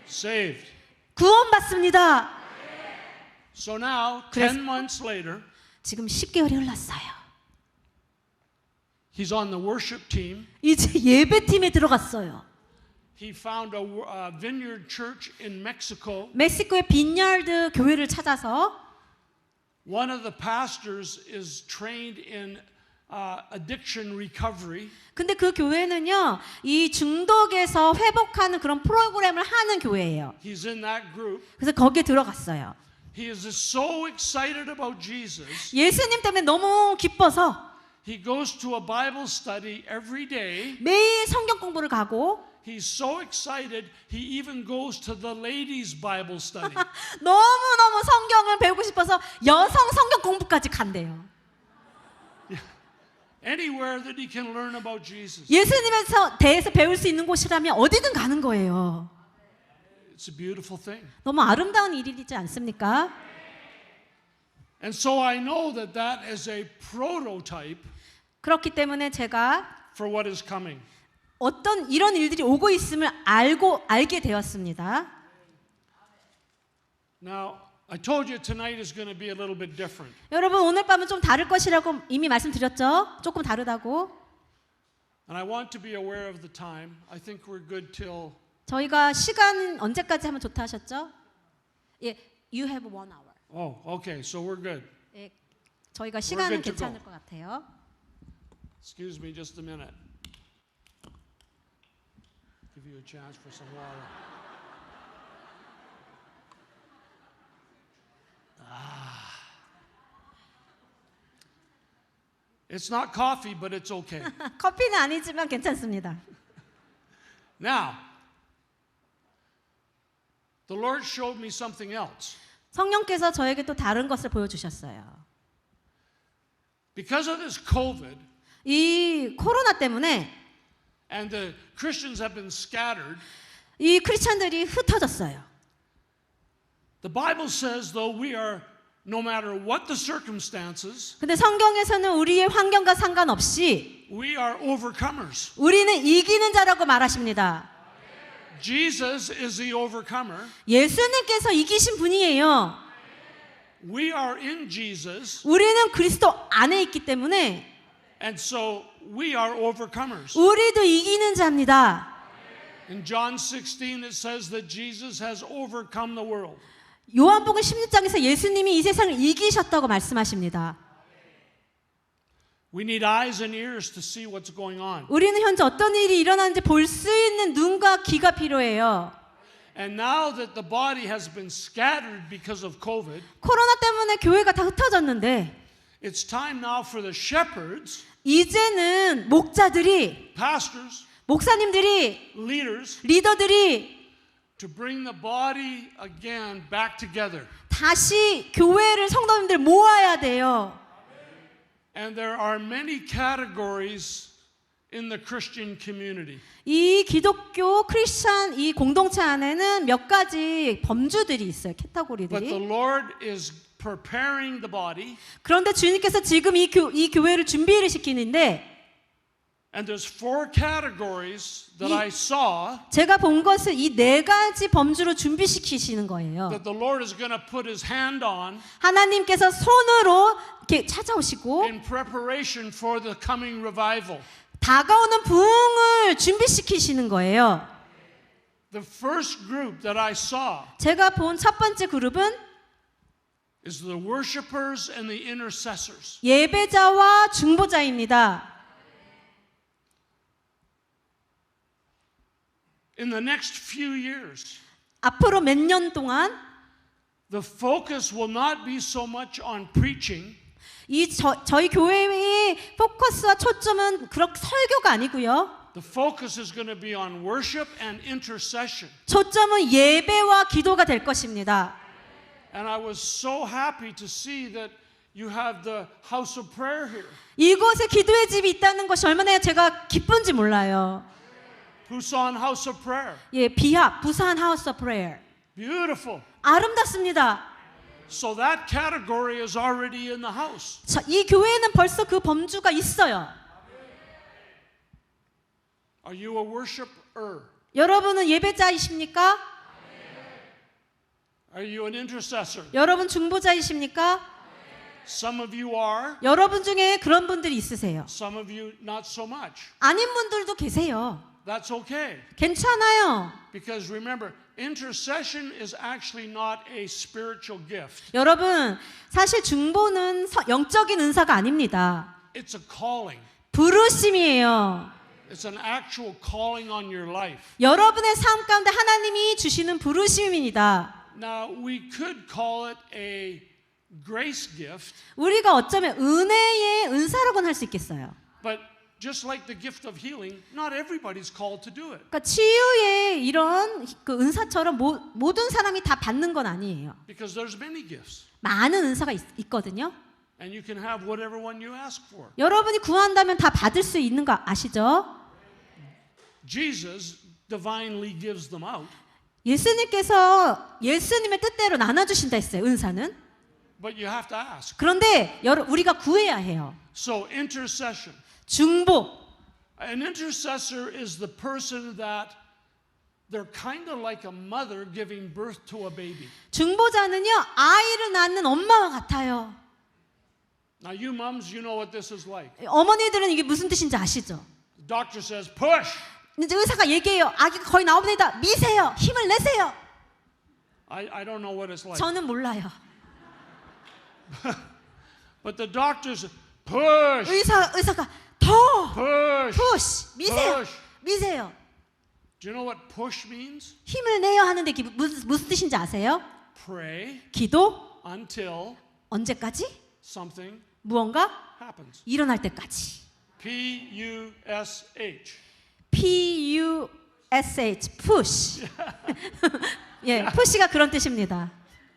saved. 구원받습니다. So now, 그래서- 10 months later, 지금 10개월이 흘렀어요. he's on the worship team. 이제 예배팀에 들어갔어요. He found a vineyard church in Mexico. 멕시코의 빈야드 교회를 찾아서 One of the pastors is trained in addiction recovery. 근데 그 교회는요, 이 중독에서 회복하는 그런 프로그램을 하는 교회예요. He's in that group. 그래서 거기에 들어갔어요. He is so excited about Jesus. 예수님 때문에 너무 기뻐서 He goes to a Bible study every day. 매일 성경 공부를 가고 He's so excited, he even goes to the ladies' Bible study. 너무너무 성경을 배우고 싶어서 여성 성경 공부까지 간대요. Anywhere that he can learn about Jesus. 예수님에 대해서 배울 수 있는 곳이라면 어디든 가는 거예요. It's a beautiful thing. 너무 아름다운 일이지 않습니까? And so I know that that is a prototype 그렇기 때문에 제가 for what is coming. 어떤 이런 일들이 오고 있음을 알게 되었습니다. Now, I told you tonight is going to be a little bit different. 여러분 오늘 밤은 좀 다를 것이라고 이미 말씀드렸죠? 조금 다르다고. And I want to be aware of the time. I think we're good till 저희가 시간 언제까지 하면 좋다 하셨죠? 예, you have 1 hour. Oh, okay. So we're good. 예, 저희가 시간은 good to 괜찮을 go. 것 같아요. Excuse me just a minute. Give you a chance for some water. It's not coffee, but it's okay. 커피는 아니지만 괜찮습니다. Now, the Lord showed me something else. 성령께서 저에게 또 다른 것을 보여주셨어요. Because of this COVID, 이 코로나 때문에 and the Christians have been scattered, 이 크리스천들이 흩어졌어요. the Bible says, though we are, no matter what the circumstances, 근데 성경에서는 우리의 환경과 상관없이 we are overcomers. 우리는 이기는 자라고 말하십니다. Jesus is the overcomer. 예수님께서 이기신 분이에요. We are in Jesus, 우리는 그리스도 안에 있기 때문에 and so we are overcomers. 우리도 이기는 자입니다. In John 16, it says that Jesus has overcome the world. 요한복음 16장에서 예수님이 이 세상을 이기셨다고 말씀하십니다. We need eyes and ears to see what's going on. 우리는 현재 어떤 일이 일어나는지 볼 수 있는 눈과 귀가 필요해요. And now that the body has been scattered because of COVID, 코로나 때문에 교회가 다 흩어졌는데 it's time now for the shepherds, 이제는 목자들이, pastors, 목사님들이, leaders 리더들이 to bring the body again back together. 다시 교회를 성도님들 모아야 돼요. And there are many categories in the Christian community. 이 기독교 크리스찬 이 공동체 안에는 몇 가지 범주들이 있어요. But the 캐터고리들이. Lord is preparing the body, 그런데 주님께서 지금 이 교회를 준비를 시키는데 and there's 4 categories that I saw 제가 본 것을 이 4가지 범주로 준비시키시는 거예요. that the Lord is going to put his hand on 하나님께서 손으로 이렇게 찾아오시고 in preparation for the coming revival. 다가오는 부흥을 준비시키시는 거예요. The first group that I saw 제가 본 첫 번째 그룹은 is the worshipers and the intercessors. 예배자와 중보자입니다. In the next few years, 앞으로 몇 년 동안 the focus will not be so much on preaching, 저희 교회의 포커스와 초점은 그렇게 설교가 아니고요. the focus is going to be on worship and intercession. 초점은 예배와 기도가 될 것입니다. And I was so happy to see that you have the house of prayer here. 이곳에 기도의 집이 있다는 것이 얼마나 제가 기쁜지 몰라요. Busan House of Prayer. 예, 비합, 부산 하우스 오브 프레이어. Beautiful. 아름답습니다. So that category is already in the house. 자, 이 교회에는 벌써 그 범주가 있어요. Are you a worshiper? 여러분은 예배자이십니까? Are you an intercessor? 여러분 중보자이십니까? Some of you are, 여러분 중에 그런 분들이 있으세요. some of you not so much. 아닌 분들도 계세요. That's okay. 괜찮아요. Because remember, intercession is actually not a spiritual gift. 여러분, 사실 중보는 영적인 은사가 아닙니다. It's a calling. 부르심이에요. It's an actual calling on your life. 여러분의 삶 가운데 하나님이 주시는 부르심입니다. Now, we could call it a grace gift, 우리가 어쩌면 은혜의 은사라고는 할 수 있겠어요. but just like the gift of healing, not everybody's called to do it. 그러니까 치유의 이런 그 은사처럼 모든 사람이 다 받는 건 아니에요. Because there's many gifts. 많은 은사가 있거든요. And you can have whatever one you ask for. 여러분이 구한다면 다 받을 수 있는 거 아시죠? Jesus divinely gives them out. 예수님께서 예수님의 뜻대로 나눠주신다 했어요. 은사는. But you have to ask. 그런데 우리가 구해야 해요. So intercession. 중보. An intercessor is the person that they're kind of like a mother giving birth to a baby. 중보자는요, 아이를 낳는 엄마와 같아요. Now you moms, you know what this is like. 어머니들은 이게 무슨 뜻인지 아시죠? The doctor says, push. 이제 의사가 얘기해요. 아기가 거의 나옵니다. 미세요. 힘을 내세요. I don't know what it's like. 저는 몰라요. But the doctors, push. 의사가 더 Push. push 미세요. Push. 미세요. Do you know what push means? 힘을 내요 하는데 이게 무슨 뜻인지 아세요? Pray 기도 until 언제까지? something 무언가 happens. 일어날 때까지. P-U-S-H. P-U-S-H push. 예, push가 그런 뜻입니다.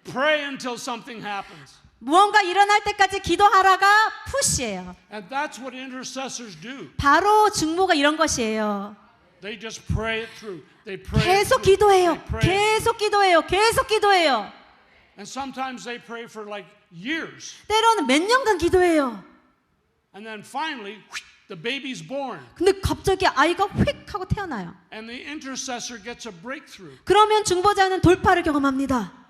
Pray until something happens. 무언가 일어날 때까지 기도하라가 push예요. And that's what intercessors do. 바로 중보가 이런 것이에요. They just pray it through. They pray it 계속 through. 기도해요. They pray it. 계속 기도해요. 계속 기도해요. And sometimes they pray for like years. 때로는 몇 년간 기도해요. And then finally, the baby's born. 근데 갑자기 아이가 휙 하고 태어나요. And the intercessor gets a breakthrough. 그러면 중보자는 돌파를 경험합니다.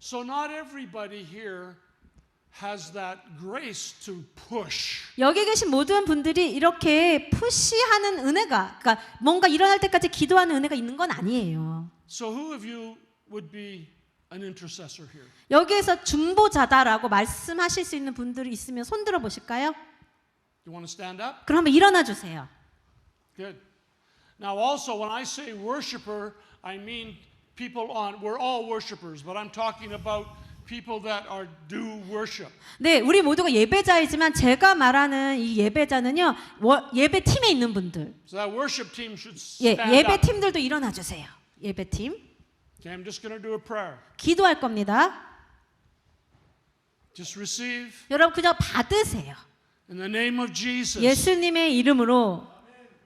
So not everybody here has that grace to push. 여기 계신 모든 분들이 이렇게 푸시하는 은혜가, 그러니까 뭔가 일어날 때까지 기도하는 은혜가 있는 건 아니에요. So who of you would be an intercessor here? 여기에서 중보자다라고 말씀하실 수 있는 분들이 있으면 손 들어 보실까요? You want to stand up? 그럼 한번 일어나 주세요. Good. Now also when I say worshiper, I mean people we're all worshipers, but I'm talking about people that do worship. 네, 우리 모두가 예배자이지만 제가 말하는 이 예배자는요, 예배팀에 있는 분들. So that worship team should 예, stand up. 예배팀들도 일어나 주세요. 예배팀. Okay, I'm just going to do a prayer. 기도할 겁니다. Just receive 여러분 그냥 받으세요. in the name of Jesus. 예수님의 이름으로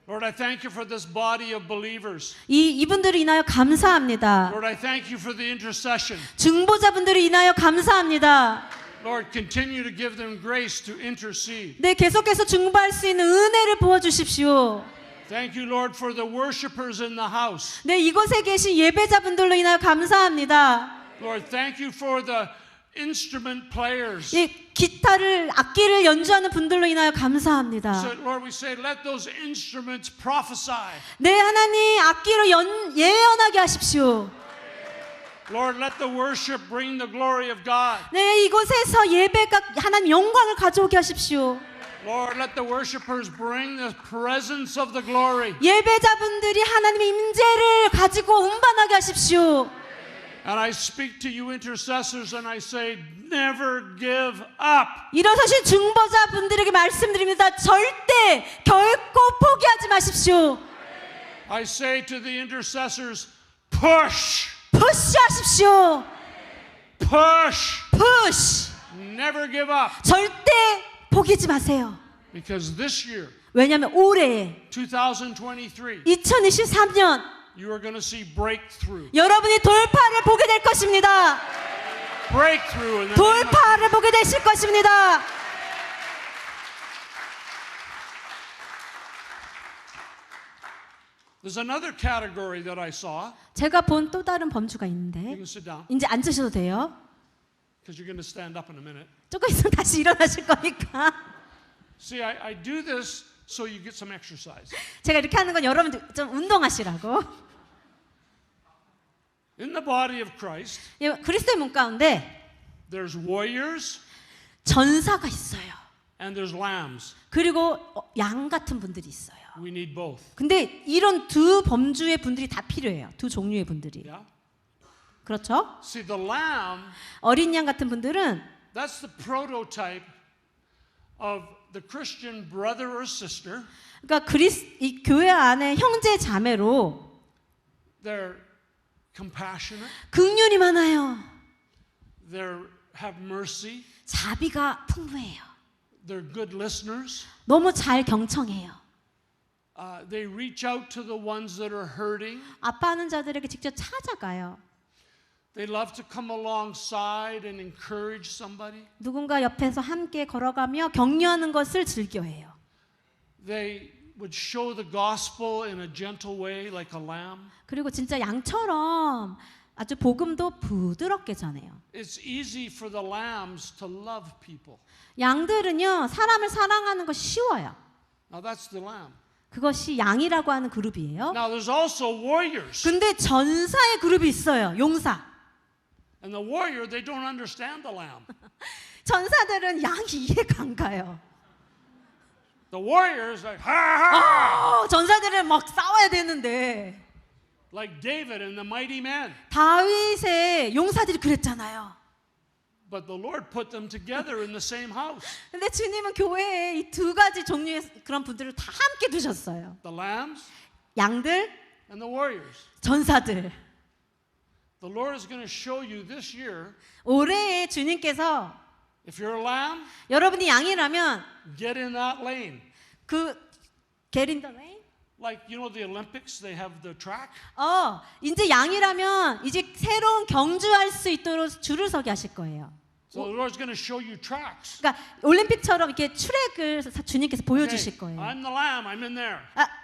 Lord, I thank you for this body of believers. 이분들을 인하여 감사합니다. Lord, I thank you for the intercession. 중보자분들을 인하여 감사합니다. Lord, continue to give them grace to intercede. 네, 계속해서 중보할 수 있는 은혜를 부어 주십시오. Thank you, Lord, for the worshipers in the house. 네, 이곳에 계신 예배자분들로 인하여 감사합니다. Lord, thank you for the instrument players. 이 기타를 악기를 연주하는 분들로 인하여 감사합니다. So, Lord, we say, let those instruments prophesy. 네, 하나님 악기로 예언하게 하십시오. Lord, let the worship bring the glory of God. 네, 이곳에서 예배가 하나님 영광을 가져오게 하십시오. Lord, let the worshipers bring the presence of the glory. 예배자분들이 하나님의 임재를 가지고 운반하게 하십시오. And I speak to you intercessors and I say, never give up. 일어서신 중보자분들에게 말씀드립니다. 절대 결코 포기하지 마십시오. I say to the intercessors, push, 푸시하십시오. push, 푸시. never give up. 절대 포기하지 마세요. Because this year, 왜냐하면 올해 2023, 2023년 you are going to see breakthrough. 여러분이 돌파를 보게 될 것입니다. Breakthrough in the name of 돌파를 보게 되실 것입니다. There's another category that I saw. 제가 본 또 다른 범주가 You 있는데 can sit down 이제 앉으셔도 돼요. because you're going to stand up in a minute. 조금 있으면 다시 일어나실 거니까. See, I do this so you get some exercise. 제가 이렇게 하는 건 여러분들 좀 운동하시라고. In the body of Christ, 예, 그리스도의 몸 가운데 there's warriors 전사가 있어요. and and there's lambs. 그리고 양 같은 분들이 있어요. We need both. 근데 이런 두 범주의 분들이 다 필요해요. 두 종류의 분들이. Yeah? 그렇죠? See, the lamb, 어린 양 같은 분들은 that's the prototype of the Christian brother or sister. 그러니까 이 교회 안에 형제 자매로 They're compassionate. 긍휼이 많아요. They have mercy. 자비가 풍부해요. They're good listeners. 너무 잘 경청해요. They reach out to the ones that are hurting. 아파하는 자들에게 직접 찾아가요. They love to come alongside and encourage somebody. 누군가 옆에서 함께 걸어가며 격려하는 것을 즐겨해요. They would show the gospel in a gentle way like a lamb. 그리고 진짜 양처럼 아주 복음도 부드럽게 전해요. It's easy for the lambs to love people. 양들은요, 사람을 사랑하는 것이 쉬워요. Now that's the lamb. 그것이 양이라고 하는 그룹이에요. Now there's also warriors. 근데 전사의 그룹이 있어요. 용사. And the warrior, they don't understand the lamb. 전사들은 양이 이해가 안 가요. The warriors like ha ha. 전사들은 막 싸워야 되는데 Like David and the mighty men. 다윗의 용사들이 그랬잖아요. But the Lord put them together in the same house. 근데 주님은 교회에 이 두 가지 종류의 그런 분들을 다 함께 두셨어요. The lambs 양들, and the warriors. 전사들. The Lord is going to show you this year, 올해 주님께서 if you're a lamb, 여러분이 양이라면 get in that lane. 그 get in the lane? Like, you know, the Olympics, they have the track. 이제 양이라면 이제 새로운 경주할 수 있도록 줄을 서게 하실 거예요. So the Lord's going to show you tracks. 그러니까 올림픽처럼 이렇게 트랙을 주님께서 보여주실 Okay, 거예요. I'm the lamb, I'm in there.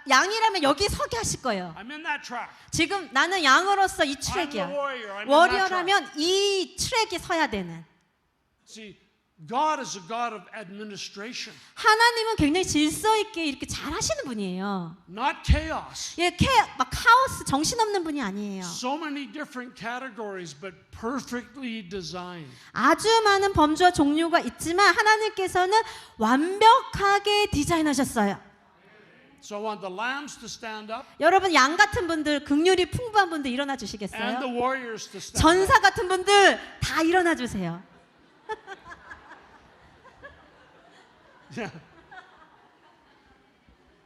양이라면 여기 서게 하실 거예요. I'm in that track. 지금 나는 양으로서 이 I'm the 트랙이야. warrior, I'm in that track. 워리어라면 이 트랙에 서야 되는. See, God is a God of administration, 하나님은 굉장히 질서 있게 이렇게 잘 하시는 분이에요. not chaos. 막 카오스 정신없는 분이 아니에요. So many different categories, but perfectly designed. 아주 많은 범주와 종류가 있지만 하나님께서는 완벽하게 디자인하셨어요. So I want the lambs to stand up 여러분 양 같은 분들, 긍휼이 풍부한 분들 일어나 and the 주시겠어요? warriors to stand up. 전사 같은 분들 다 일어나 주세요. Yeah.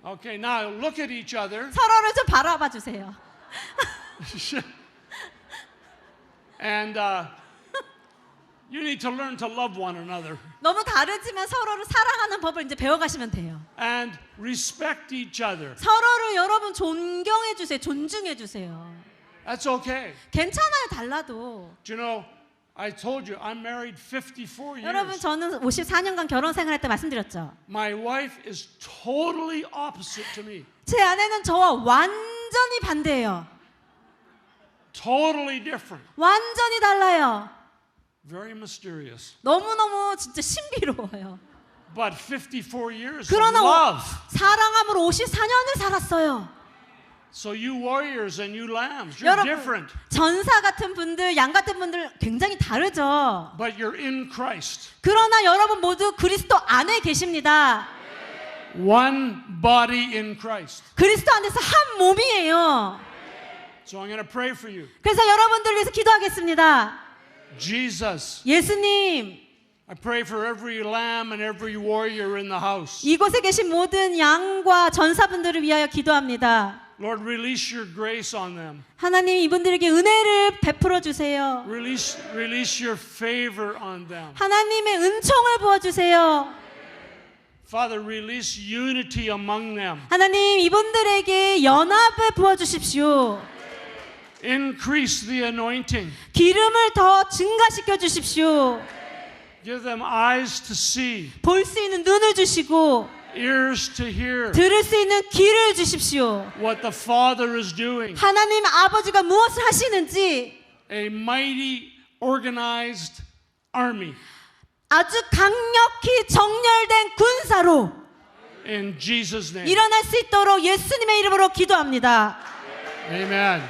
Okay, now look at each other. 서로를 좀 바라봐 주세요. And you need to learn to love one another 너무 다르지만 서로를 사랑하는 법을 이제 배워가시면 돼요. and respect each other. 서로를 여러분 존경해 주세요. 존중해 주세요. That's okay. 괜찮아요, 달라도. Do you know, I told you I'm married 54 여러분 years. 저는 54년간 결혼 생활할 때 말씀드렸죠. My wife is totally opposite to me. 제 아내는 저와 완전히 반대예요. Totally different. 완전히 달라요. Very mysterious. 너무너무 진짜 신비로워요. But 54 years of 그러나 love. 사랑함으로 54년을 살았어요. So you warriors and you lambs, you're 여러분 different. 전사 같은 분들, 양 같은 분들 굉장히 다르죠. But you're in Christ. 그러나 여러분 모두 그리스도 안에 계십니다. One body in Christ. 그리스도 안에서 한 몸이에요. So I'm going to pray for you. 그래서 여러분들 위해서 기도하겠습니다. Jesus, 예수님, I pray for every lamb and every warrior in the house. 이곳에 계신 모든 양과 전사분들을 위하여 기도합니다. Lord, release your grace on them. 하나님 이분들에게 은혜를 베풀어 주세요. Release your favor on them. 하나님의 은총을 부어 주세요. Father, release unity among them. 하나님 이분들에게 연합을 부어 주십시오. Increase the anointing. 기름을 더 증가시켜 주십시오. Give them eyes to see, 볼 수 있는 눈을 주시고 ears to hear 들을 수 있는 귀를 주십시오. what the Father is doing. 하나님 아버지가 무엇을 하시는지 A mighty organized army. 아주 강력히 정렬된 군사로 In Jesus' name. 일어날 수 있도록 예수님의 이름으로 기도합니다. Amen.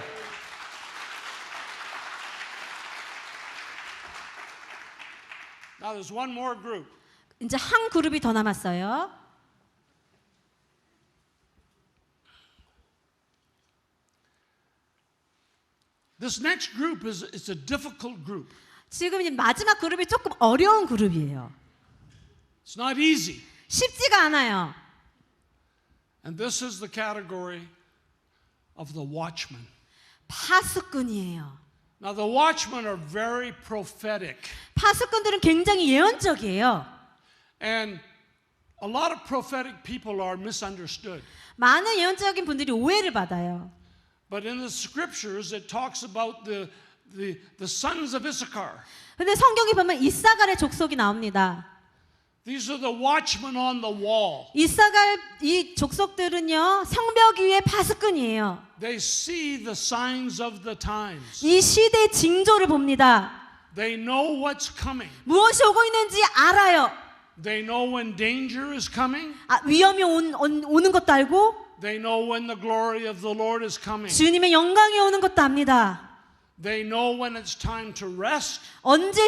Now there's one more group. 이제 한 그룹이 더 남았어요. This next group is a difficult group. 지금 이제 마지막 그룹이 조금 어려운 그룹이에요. It's not easy. 쉽지가 않아요. And this is the category of the watchmen. 파수꾼이에요. Now the watchmen are very prophetic. 파수꾼들은 굉장히 예언적이에요. And a lot of prophetic people are misunderstood. 많은 예언적인 분들이 오해를 받아요. But in the scriptures it talks about the sons of Issachar. 근데 성경에 보면 이사갈의 족속이 나옵니다. These are the watchmen on the wall. 이사갈 이 족속들은요 성벽 위의 파수꾼이에요. They see the signs of the times. 이 시대의 징조를 봅니다. They know what's coming. 무엇이 오고 있는지 알아요. They know when danger is coming. 위험이 오는 것도 알고 They know when the glory of the Lord is coming. 주님의 영광이 오는 것도 압니다. They know when it's time to rest. 언제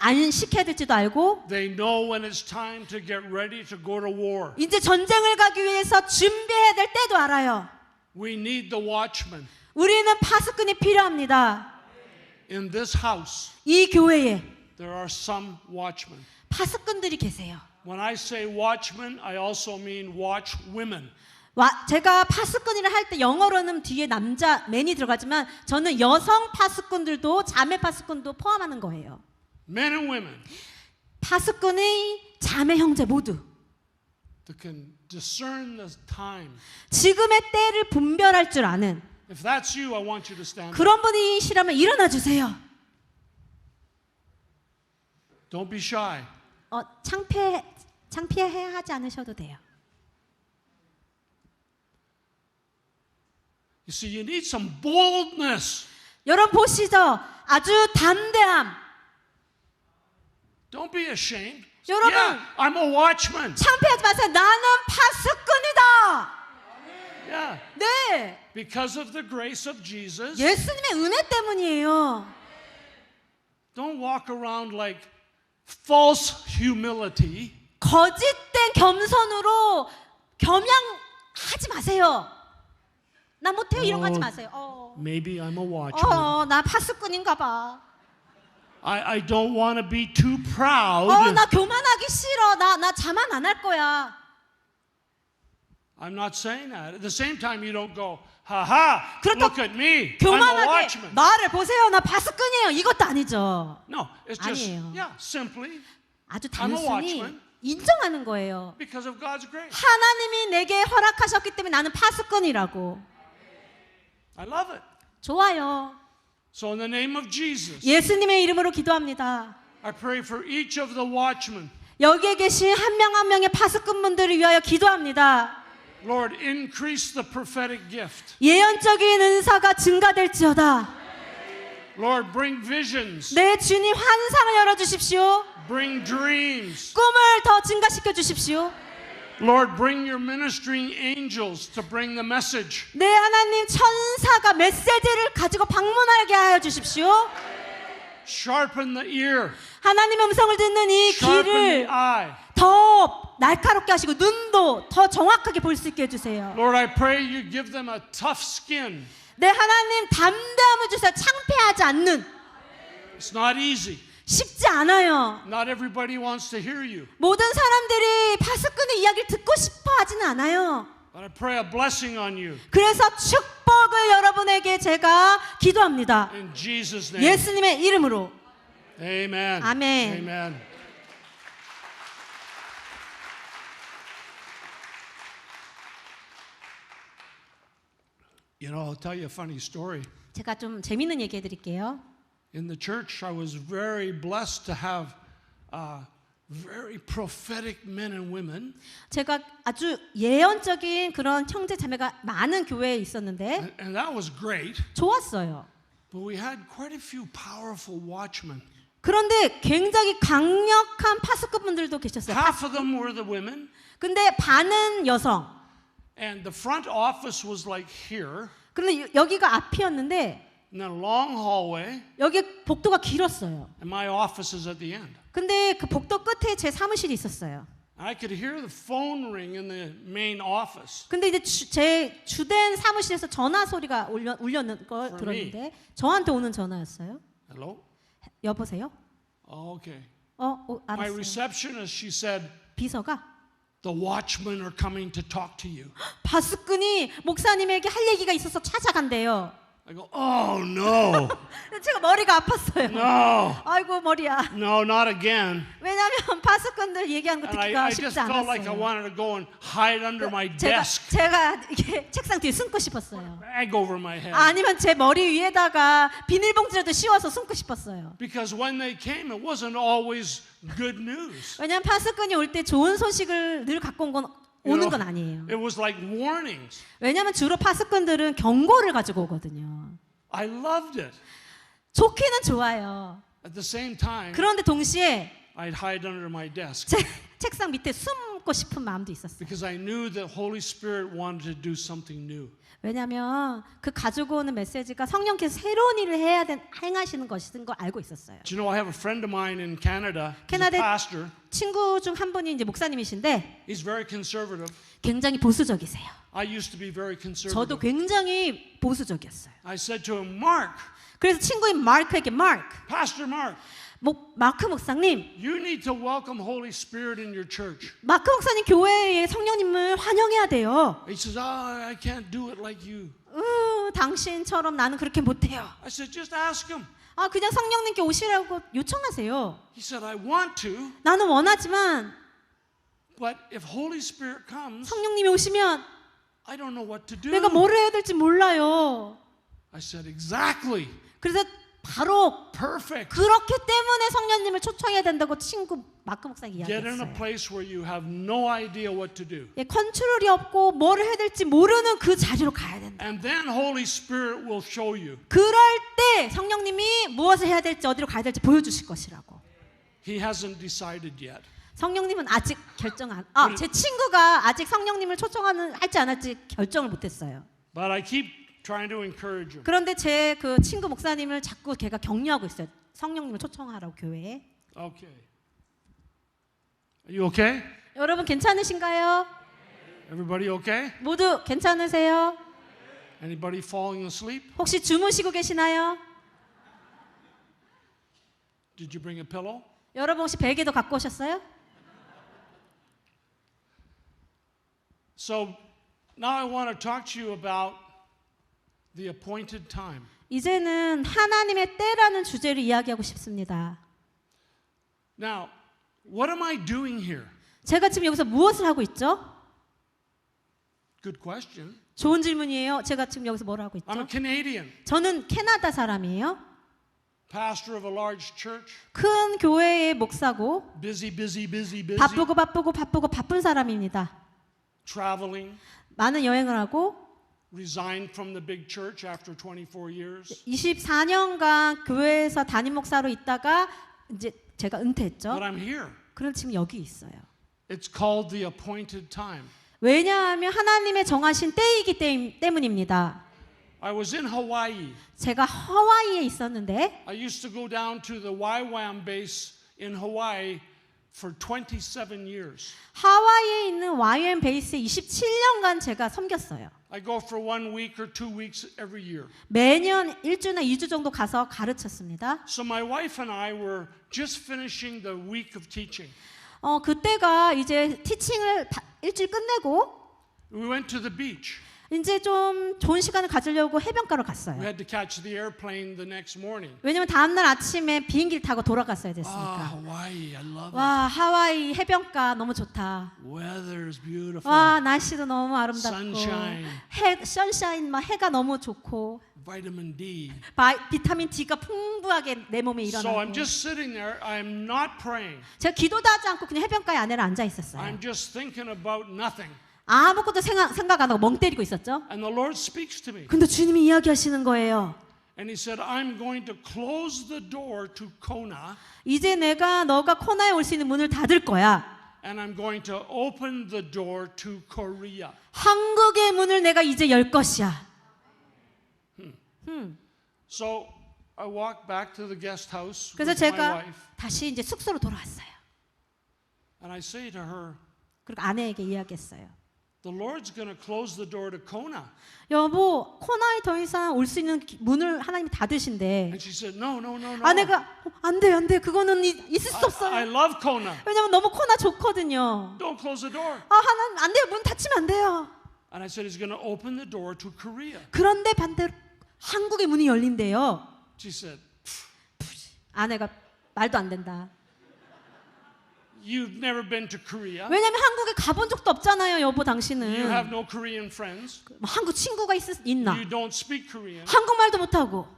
안식해야 될지도 알고 They know when it's time to get ready to go to war. 이제 전쟁을 가기 위해서 준비해야 될 때도 알아요. We need the watchmen. 우리는 파수꾼이 필요합니다. In this house, 이 교회에 there are some watchmen. 파수꾼들이 계세요. When I say watchmen, I also mean watchwomen. 제가 파수꾼이라 할 때 영어로는 뒤에 남자 맨이 들어가지만 저는 여성 파수꾼들도 자매 파수꾼도 포함하는 거예요. Men and women 파수꾼의 자매 형제 모두 that can discern the time. 지금의 때를 분별할 줄 아는 If that's you, I want you to stand up. 그런 분이시라면 일어나 주세요. Don't be shy. 창피해 하지 않으셔도 돼요. You see, you need some boldness. 여러분 보시죠. 아주 담대함. Don't be ashamed. 여러분. Yeah, I'm a watchman. 창피하지 마세요. 나는 파수꾼이다. Yeah. 네. Because of the grace of Jesus. 예수님의 은혜 때문이에요. Don't walk around like false humility. 거짓된 겸손으로 겸양하지 마세요. 나 못해요 이런 거 하지 마세요. Maybe I'm a watchman. 나 파수꾼인가 봐. I don't want to be too proud. 나 교만하기 싫어. 나 자만 안 할 거야. I'm not saying that. At the same time, you don't go, ha, look at me. I'm a 교만하게 watchman. 나를 보세요. 나 파수꾼이에요. 이것도 아니죠. No, it's just, 아니에요. simply 아주 I'm a 단순히 watchman. 인정하는 거예요. because of God's grace. 하나님이 내게 허락하셨기 때문에 나는 파수꾼이라고. I love it. 좋아요. So in the name of Jesus, 예수님의 이름으로 기도합니다. I pray for each of the watchmen. 여기에 계신 한 명 한 명의 파수꾼분들을 위하여 기도합니다. Lord, increase the prophetic gift. 예언적인 은사가 증가될지어다. Lord, bring visions. 내 주님 환상을 열어주십시오. Bring dreams. 꿈을 더 증가시켜 주십시오. Lord, bring your ministering angels to bring the message. 네, 하나님 천사가 메시지를 가지고 방문하게 하여 주십시오. Sharpen the ear. 하나님의 음성을 듣는 이 Sharpen the 귀를 eye. 더 날카롭게 하시고 눈도 더 정확하게 볼 수 있게 해주세요. Lord, I pray you give them a tough skin. 네, 하나님 담대함을 주세요. 창피하지 않는. It's not easy. 쉽지 않아요. Not everybody wants to hear you. 모든 사람들이 파수꾼의 이야기를 듣고 싶어 하지는 않아요. But I pray a blessing on you. 그래서 축복을 여러분에게 제가 기도합니다. In Jesus' name. 예수님의 이름으로. Amen. 아멘. Amen. You know, I'll tell you a funny story. 제가 좀 재밌는 얘기 해드릴게요. In the church, I was very blessed to have very prophetic men and women. 제가 아주 예언적인 그런 형제 자매가 많은 교회에 있었는데 And that was great. 좋았어요. But we had quite a few powerful watchmen. 그런데 굉장히 강력한 파수꾼분들도 계셨어요. Half of them were the women. 근데 반은 여성. And the front office was like here. 그런데 여기가 앞이었는데 And then a long hallway. 여기 복도가 길었어요. And my office is at the end. 근데 그 복도 끝에 제 사무실이 있었어요. I could hear the phone ring in the main office. 근데 이제 제 주된 사무실에서 전화 소리가 울렸는 걸 For 들었는데 저한테 오는 전화였어요. Hello? 여보세요? Oh, okay. My 알았어요. receptionist, she said, 비서가 the watchmen are coming to talk to you. 바스꾼이 목사님에게 할 얘기가 있어서 찾아간대요. I go, oh no, 제가 머리가 아팠어요. no, 아이고 머리야. no, not again. 왜냐하면 바스꾼들 얘기하는 거 And I 듣기가 just 쉽지 felt like I 않았어요. wanted to go and hide under my desk, 제가 이게 책상 뒤에 숨고 싶었어요. bag over my head. 아니면 제 머리 위에다가 비닐봉지라도 씌워서 숨고 싶었어요. Because when they came, it wasn't always good news. 왜냐하면 파스꾼이 올 때 좋은 소식을 늘 갖고 오는 건 아니에요. It was like warnings. 왜냐하면 주로 파스꾼들은 경고를 가지고 오거든요. I loved it. 좋기는 좋아요. At the same time, 그런데 동시에 I'd hide under my desk 제 책상 밑에 숨고 싶은 마음도 있었어요. because I knew that Holy Spirit wanted to do something new. 왜냐하면 그 가지고 오는 메시지가 성령께서 새로운 일을 행하시는 것인 걸 알고 있었어요. Do you know I have a friend of mine in Canada, he's a 캐나다에 pastor. 친구 중 한 분이 이제 목사님이신데 He's very conservative. 굉장히 보수적이세요. I used to be very conservative. 저도 굉장히 보수적이었어요. I said to him, Mark, 그래서 친구인 마크에게 Pastor Mark, 마크 목사님, you need to welcome Holy Spirit in your church. 마크 목사님 교회에 성령님을 환영해야 돼요. He says, I can't do it like you. 당신처럼 나는 그렇게 못해요. I said, just ask him. 그냥 성령님께 오시라고 요청하세요. He said, I want to, 나는 원하지만 but if Holy Spirit comes, 성령님이 오시면 I don't know what to do. 내가 뭘 해야 될지 몰라요. I said, exactly. 그래서 바로 Perfect. 그렇기 때문에 성령님을 초청해야 된다고 친구 마크 목사님이 Get in a 이야기했어요. place where you have no idea what to do. 컨트롤이 없고 뭘 해야 될지 모르는 그 자리로 가야 된다. And then Holy Spirit will show you. 그럴 때 성령님이 무엇을 해야 될지 어디로 가야 될지 보여주실 것이라고. He hasn't decided yet. 성령님은 아직 결정 안. 제 친구가 아직 성령님을 할지 안 할지 결정을 못했어요. But I keep trying to encourage him. 그런데 제 그 친구 목사님을 자꾸 걔가 격려하고 있어요. 성령님을 초청하라고 교회에. Okay. Are you okay? 여러분 괜찮으신가요? Everybody okay? 모두 괜찮으세요? Anybody falling asleep? 혹시 주무시고 계시나요? Did you bring a pillow? 여러분 혹시 베개도 갖고 오셨어요? So now I want to talk to you about the appointed time. 이제는 하나님의 때라는 주제를 이야기하고 싶습니다. Now, what am I doing here? 제가 지금 여기서 무엇을 하고 있죠? Good question. 좋은 질문이에요. 제가 지금 여기서 뭘 하고 I'm a 있죠? Canadian, 저는 캐나다 사람이에요. pastor of a large church. 큰 교회의 목사고 Busy. 바쁘고 바쁜 사람입니다. Traveling. 많은 여행을 하고 Resigned from the big church after 24 years. 24년간 교회에서 담임 목사로 있다가 이제 제가 은퇴했죠. But I'm here. 그럼 지금 여기 있어요. It's called the appointed time. 왜냐하면 하나님의 정하신 때이기 때문입니다. I was in Hawaii. 제가 하와이에 있었는데 I used to go down to the YWAM base in Hawaii for 27 years. 하와이에 있는 YM 베이스에 27년간 제가 섬겼어요. I go for 1 week or 2 weeks every year. 매년 1주나 2주 정도 가서 가르쳤습니다. So my wife and I were just finishing the week of teaching. 그때가 이제 티칭을 일주일 끝내고 We went to the beach. 이제 좀 좋은 시간을 가지려고 해변가로 We 갔어요. had to catch the airplane the next morning. 왜냐면 다음날 아침에 비행기를 타고 돌아갔어야 Ah, 됐으니까. Hawaii, I love it. 와, 하와이 해변가 너무 좋다. Weather is beautiful. 와, 날씨도 너무 아름답고 Sunshine. 선샤인 막 해가 너무 좋고 Vitamin D. 비타민 D가 풍부하게 내 몸에 So 일어나고. I'm just sitting there. I'm not praying. 제가 기도도 하지 않고 그냥 해변가에 아내를 앉아 있었어요. I'm just thinking about nothing. 아무것도 생각 안 하고 멍 때리고 있었죠. And the Lord speaks to me. 근데 주님이 이야기하시는 거예요. And He said, I'm going to close the door to Kona. 이제 너가 코나에 올 수 있는 문을 닫을 거야. And I'm going to open the door to Korea. 한국의 문을 내가 이제 열 것이야. So I walked back to the guest house 그래서 with my 제가 wife, 다시 이제 숙소로 돌아왔어요. and I say to her, 그리고 아내에게 이야기했어요. the Lord's going to close the door to Kona. 여보, 코나에 더 이상 올 수 있는 문을 하나님이 닫으신대. And she said, no, no, no, no. 아내가 안 돼, 안 돼. 그거는 있을 수 I 없어요. love Kona. 왜냐면 너무 코나 좋거든요. Don't close the door. 하나님 안 돼요. 문 닫히면 안 돼요. And I said, he's going to open the door to Korea. 그런데 반대로 한국의 문이 열린대요. She said, 아내가 말도 안 된다. you've never been to Korea. 왜냐면 한국에 가본 적도 없잖아요, 여보 You 당신은. have no Korean friends. 뭐 한국 친구가 있나? You don't speak Korean. 한국말도 못하고.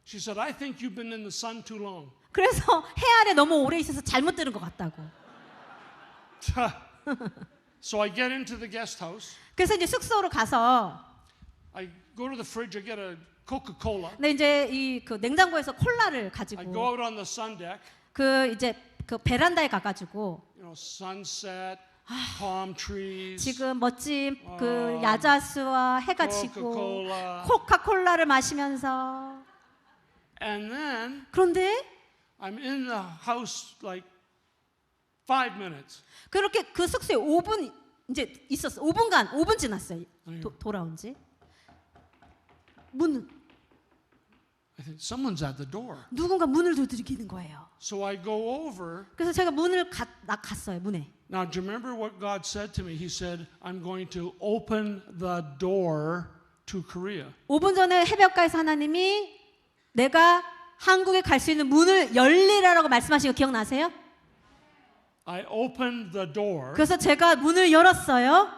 She said, I think you've been in the sun too long. 그래서 해 아래 너무 오래 있어서 잘못 들은 것 같다고. So I get into the guest house. 그래서 이제 숙소로 가서 I go to the fridge. I get a Coca-Cola. 근데 이제 이 그 냉장고에서 콜라를 I go 가지고 out on the sun deck. 그 이제 그 베란다에 가가지고 Sunset, palm trees, 지금 멋진 그 야자수와 해가 지고 Coca-Cola. 코카콜라를 마시면서 And then 그런데 I'm in the house like 5 minutes. 그렇게 그 숙소에 5분 이제 있었어. 5분 지났어요. 돌아온 지. 문 I think someone's at the door. 누군가 문을 두드리는 거예요. So I go over. 그래서 제가 문을 갔어요. 문에. Now, do you remember what God said to me? He said, I'm going to open the door to Korea. 5분 전에 해변가에서 하나님이 내가 한국에 갈 수 있는 문을 열리라라고 말씀하신 거 기억나세요? I opened the door. 그래서 제가 문을 열었어요.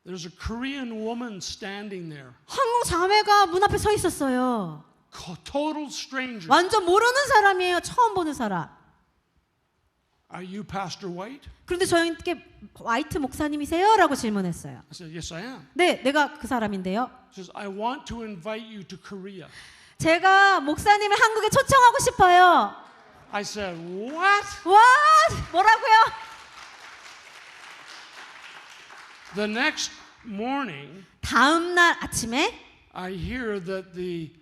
There's a Korean woman standing there. 한국 자매가 문 앞에 서 있었어요. Total stranger. 완전 모르는 사람이에요. 처음 보는 사람. Are you Pastor White? 그런데 저에게 화이트 목사님이세요? 라고 질문했어요. I said, yes, I am. 네, 내가 그 사람인데요. She says, I want to invite you to Korea. 제가 목사님을 한국에 초청하고 싶어요. I said, what? 와, 뭐라고요? The next morning, 다음 날 아침에 I hear that the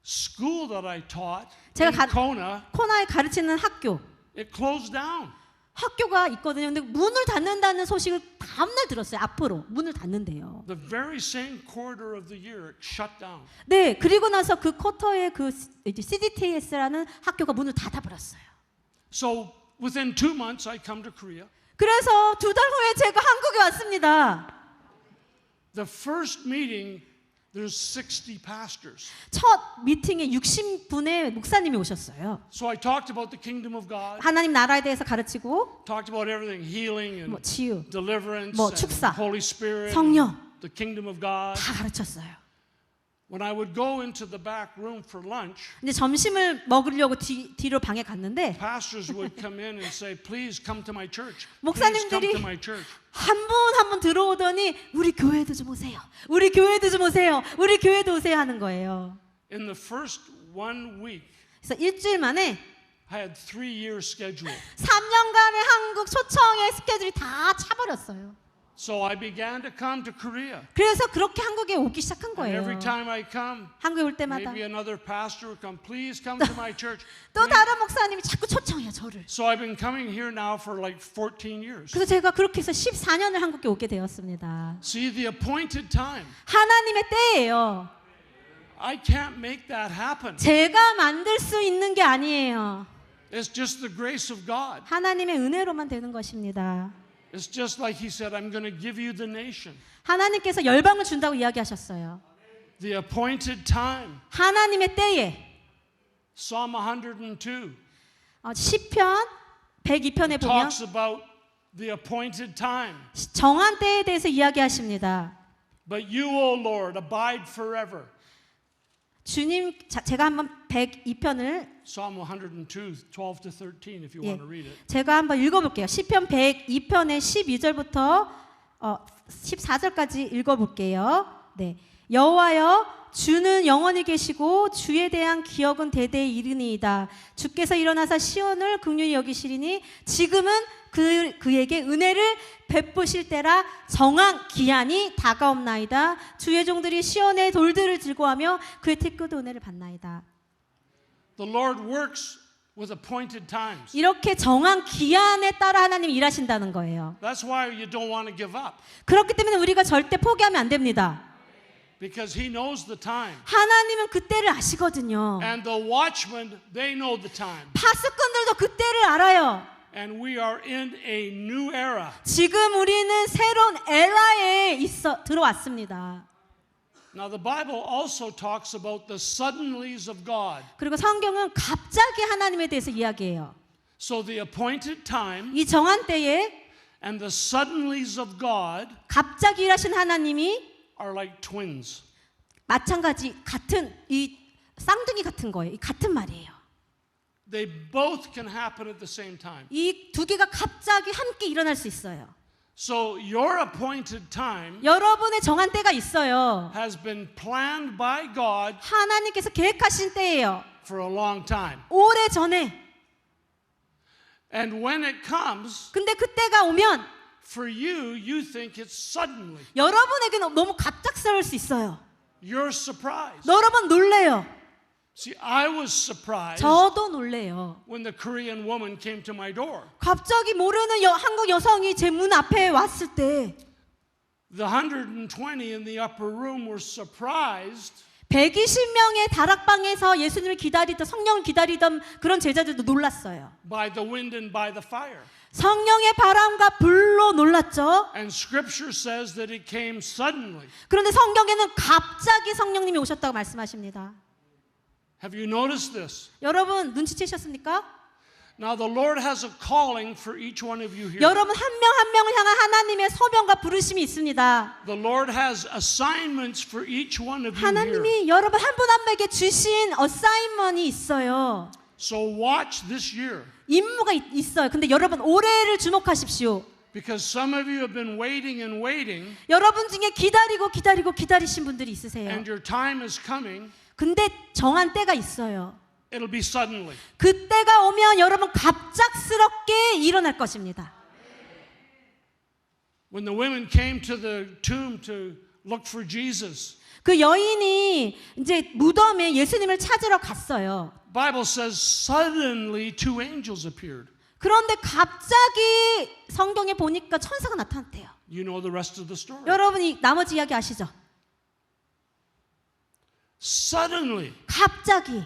school that I taught 제가 in Kona, 코나에 가르치는 학교, it closed down. 학교가 있거든요. 근데 문을 닫는다는 소식을 다음 날 들었어요. 앞으로 문을 닫는데요. The very same quarter of the year, it shut down. 네, 그리고 나서 그 쿼터에 그 이제 CDTS라는 학교가 문을 닫아버렸어요. So within 2 months, I come to Korea. 그래서 2달 후에 제가 한국에 왔습니다. The first meeting, there's 60 pastors. 첫 미팅에 60분의 목사님이 오셨어요. So I talked about the kingdom of God, 하나님 나라에 대해서 가르치고 talked about everything, healing and 뭐 치유 deliverance, 뭐 and 축사, Holy Spirit, 성령. the kingdom of God. 다 가르쳤어요. When I would go into the back room for lunch, 이제 점심을 먹으려고 뒤로 방에 갔는데 pastors would come in and say, please come to my church. Please come 목사님들이 to my church. 한 분 들어오더니 우리 교회도 좀 오세요. 우리 교회도 좀 오세요. 우리 교회도 오세요 하는 거예요. In the first 1 week, 그래서 일주일 만에 I had 3-year schedule. 3년간의 한국 초청의 스케줄이 다 차버렸어요. So I began to come to Korea. 그래서 그렇게 한국에 오기 시작한 And 거예요. every time I come, 한국에 올 때마다 maybe another pastor would come, please come to my church. 또 다른 목사님이 자꾸 초청해요, 저를. So I've been coming here now for like 14 years. 그래서 제가 그렇게 해서 14년을 한국에 오게 되었습니다. See, the appointed time. 하나님의 때예요. I can't make that happen. 제가 만들 수 있는 게 아니에요. It's just the grace of God. 하나님의 은혜로만 되는 것입니다. It's just like he said, I'm going to give you the nation. 하나님께서 열방을 준다고 이야기하셨어요. The appointed time. 하나님의 때에 Psalm 102 시편 102편에 보면 talks about the appointed time. 정한 때에 대해서 이야기하십니다. But you, O Lord, abide forever. 주님, 제가 한번 102편을 Psalm 102, 12 to 13, if you 예, want to read it. 제가 한번 읽어볼게요. 시편 102편의 12절부터 14절까지 읽어볼게요. 네, 여호와여 주는 영원히 계시고 주에 대한 기억은 대대에 이르니이다. 주께서 일어나사 시온을 긍휼히 여기시리니 지금은 그에게 은혜를 베푸실 때라. 정한 기한이 다가옵나이다. 주의 종들이 시온의 돌들을 즐거워하며 그의 태교도 은혜를 받나이다. The Lord works with appointed times. 이렇게 정한 기한에 따라 하나님이 일하신다는 거예요. That's why you don't want to give up. 그렇기 때문에 우리가 절대 포기하면 안 됩니다. Because He knows the time. 하나님은 그때를 아시거든요. And the watchmen, they know the time. 파수꾼들도 그때를 알아요. And we are in a new era. 지금 우리는 새로운 에라에 들어왔습니다. Now the Bible also talks about the suddenlies of God. 그리고 성경은 갑자기 하나님에 대해서 이야기해요. So the appointed time 이 정한 때에 and the suddenlies of God 갑자기 일하신 하나님이 are like twins. 마찬가지 같은 이 쌍둥이 같은 거예요. 이 같은 말이에요. They both can happen at the same time. 이 두 개가 갑자기 함께 일어날 수 있어요. So your appointed time 여러분의 정한 때가 있어요. has been planned by God 하나님께서 계획하신 때예요. for a long time. 오래 전에. And when it comes, 근데 그때가 오면 for you, you think it's suddenly. 여러분에게는 너무 갑작스러울 수 있어요. You're surprised. 여러분 놀래요. See, I was surprised 저도 놀래요. when the Korean woman came to my door. 갑자기 모르는 한국 여성이 제 문 앞에 왔을 때 The 120 in the upper room were surprised 120명의 다락방에서 예수님을 기다리던 성령을 기다리던 그런 제자들도 놀랐어요. by the wind and by the fire. 성령의 바람과 불로 놀랐죠. And Scripture says that it came suddenly. 그런데 성경에는 갑자기 성령님이 오셨다고 말씀하십니다. Have you noticed this? 여러분 눈치채셨습니까? Now the Lord has a calling for each one of you here. 여러분 한 명 한 명을 향한 하나님의 소명과 부르심이 있습니다. The Lord has assignments for each one of you here. 하나님이 여러분 한 분 한 분에게 주신 어사인먼이 있어요. So watch this year. 임무가 있어요. 근데 여러분 올해를 주목하십시오. Because some of you have been waiting and waiting, 여러분 중에 기다리신 분들이 있으세요. and your time is coming. 근데 정한 때가 있어요. It'll be suddenly. 그때가 오면 여러분 갑작스럽게 일어날 것입니다. When the women came to the tomb to look for Jesus, 그 여인이 이제 무덤에 예수님을 찾으러 갔어요. Bible says suddenly two angels appeared. 그런데 갑자기 성경에 보니까 천사가 나타났대요. You know the rest of the story. 여러분 이 나머지 이야기 아시죠? Suddenly, 갑자기.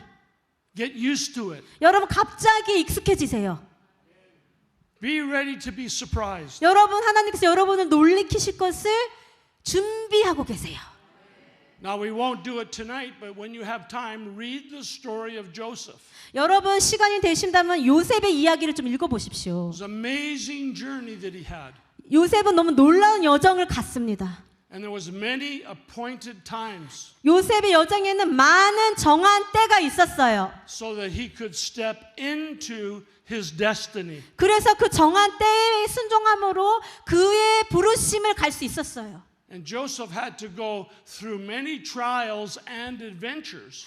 get used to it. 여러분 갑자기 익숙해지세요. Be ready to be surprised. 여러분 하나님께서 여러분을 놀리키실 것을 준비하고 계세요. Now we won't do it tonight, but when you have time, read the story of Joseph. 여러분 시간이 되신다면 요셉의 이야기를 좀 읽어보십시오. It was an amazing journey that he had. 요셉은 너무 놀라운 여정을 갔습니다. And there was many appointed times 요셉의 여정에는 많은 정한 때가 있었어요. so that he could step into his destiny. 그래서 그 정한 때의 순종함으로 그의 부르심을 갈 수 있었어요. And Joseph had to go through many trials and adventures.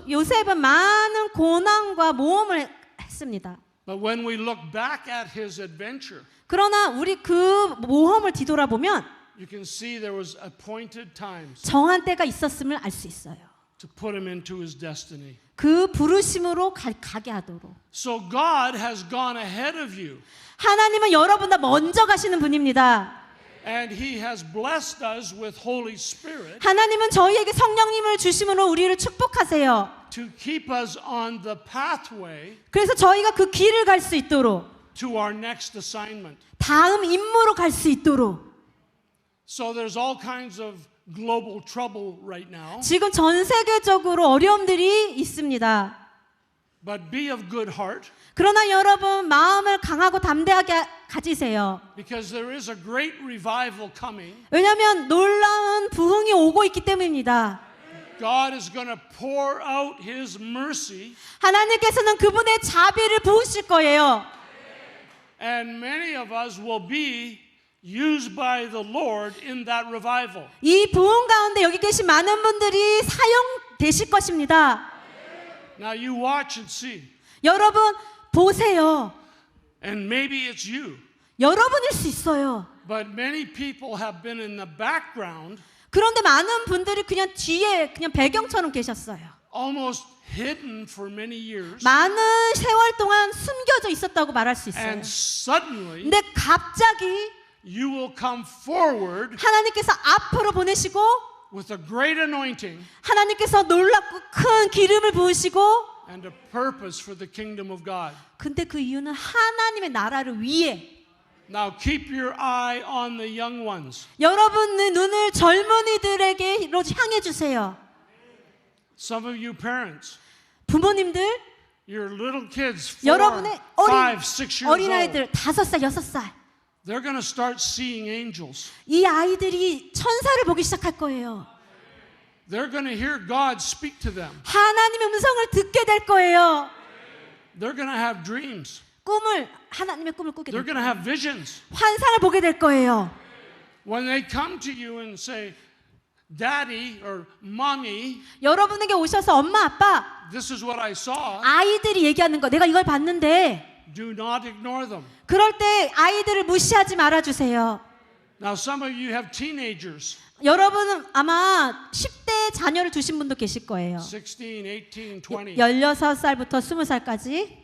요셉은 많은 고난과 모험을 했습니다. But when we look back at his adventure, 그러나 우리 그 모험을 뒤돌아보면 you can see there was appointed times 정한 때가 있었음을 알 수 있어요. to put him into his destiny. 그 부르심으로 가게 하도록. So God has gone ahead of you, 하나님은 여러분보다 먼저 가시는 분입니다. and He has blessed us with Holy Spirit 하나님은 저희에게 성령님을 주심으로 우리를 축복하세요. to keep us on the pathway 그래서 저희가 그 길을 갈 수 있도록 to our next assignment. 다음 임무로 갈 수 있도록. So there's all kinds of global trouble right now, 지금 전 세계적으로 어려움들이 있습니다. but be of good heart 그러나 여러분 마음을 강하고 담대하게 가지세요. because there is a great revival coming. 왜냐하면 놀라운 부흥이 오고 있기 때문입니다. God is going to pour out His mercy, 하나님께서는 그분의 자비를 부으실 거예요. and many of us will be used by the Lord in that revival. 이 부흥 가운데 여기 계신 많은 분들이 사용되실 것입니다. Now you watch and see, 여러분 보세요. and maybe it's you, 여러분일 수 있어요. but many people have been in the background 그런데 많은 분들이 그냥 뒤에 그냥 배경처럼 계셨어요. almost hidden for many years. 많은 세월 동안 숨겨져 있었다고 말할 수 있어요. And suddenly 근데 갑자기 you will come forward 하나님께서 앞으로 보내시고 with a great anointing 하나님께서 놀랍고 큰 기름을 부으시고 and a purpose for the kingdom of God. 근데 그 이유는 하나님의 나라를 위해 Now keep your eye on the young ones. 여러분의 눈을 젊은이들에게로 향해 주세요. Some of you parents, 부모님들, your little kids, 4, 여러분의 5, 6 years old, 어린아이들 5살, 6살 they're going to start seeing angels. 이 아이들이 천사를 보기 시작할 거예요. They're going to hear God speak to them. 하나님의 음성을 듣게 될 거예요. They're going to have dreams. 하나님의 꿈을 꾸게 They're 될 going to 거예요. have visions. 환상을 보게 될 거예요. When they come to you and say, Daddy or Mommy, 여러분에게 오셔서 엄마, 아빠, this is what I saw, 아이들이 얘기하는 거 내가 이걸 봤는데 do not ignore them. 그럴 때 아이들을 무시하지 말아주세요. Now some of you have teenagers, 여러분은 아마 10대 자녀를 두신 분도 계실 거예요. 16, 18, 20, 16살부터 20살까지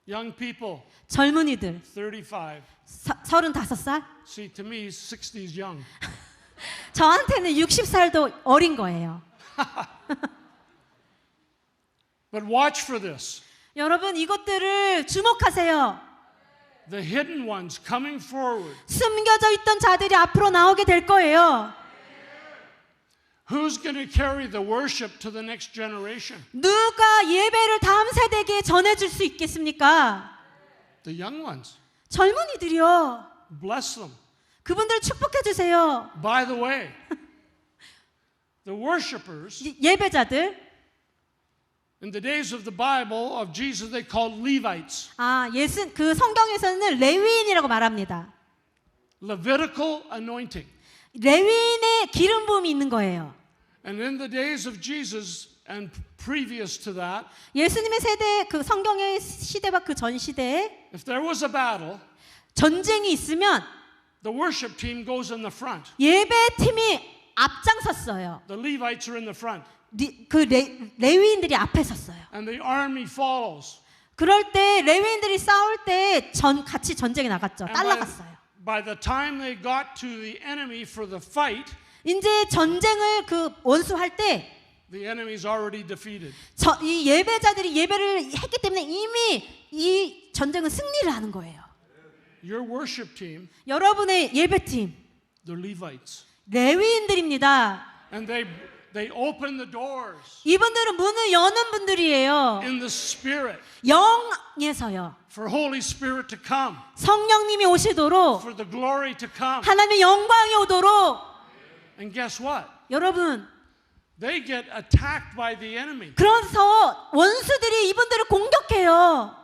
young people, 젊은이들 35. 35살 See, to me, 60 is young. 저한테는 60살도 어린 거예요. But watch for this. 여러분 이것들을 주목하세요. The hidden ones coming forward. 숨겨져 있던 자들이 앞으로 나오게 될 거예요. Who's going to carry the worship to the next generation? 누가 예배를 다음 세대에게 전해줄 수 있겠습니까? The young ones. 젊은이들이요. Bless them. 그분들 축복해 주세요. By the way, the worshipers 예배자들. in the days of the Bible of Jesus, they called Levites. 그 성경에서는 레위인이라고 말합니다. Levitical anointing. 레위인의 기름 부음이 있는 거예요. And in the days of Jesus and previous to that, 예수님의 세대 그 성경의 시대와 그 전 시대에 if there was a battle, 전쟁이 있으면 the worship team goes in the front. 예배팀이 앞장섰어요. The Levites are in the front. 레위인들이 앞에 섰어요. And the army follows. 그럴 때 레위인들이 싸울 때 같이 전쟁에 나갔죠. And 따라갔어요. by the time they got to the enemy for the fight, 이제 전쟁을 원수할 때 the enemy is already defeated. 이 예배자들이 예배를 했기 때문에 이미 이 전쟁은 승리를 하는 거예요. Your worship team, 여러분의 예배팀 the Levites. 레위인들입니다. And they open the doors 이분들은 문을 여는 분들이에요. in the Spirit 영에서요. for Holy Spirit to come, 성령님이 오시도록 for the glory to come. 하나님의 영광이 오도록 And guess what? 여러분 They get attacked by the enemy. 그래서 원수들이 이분들을 공격해요.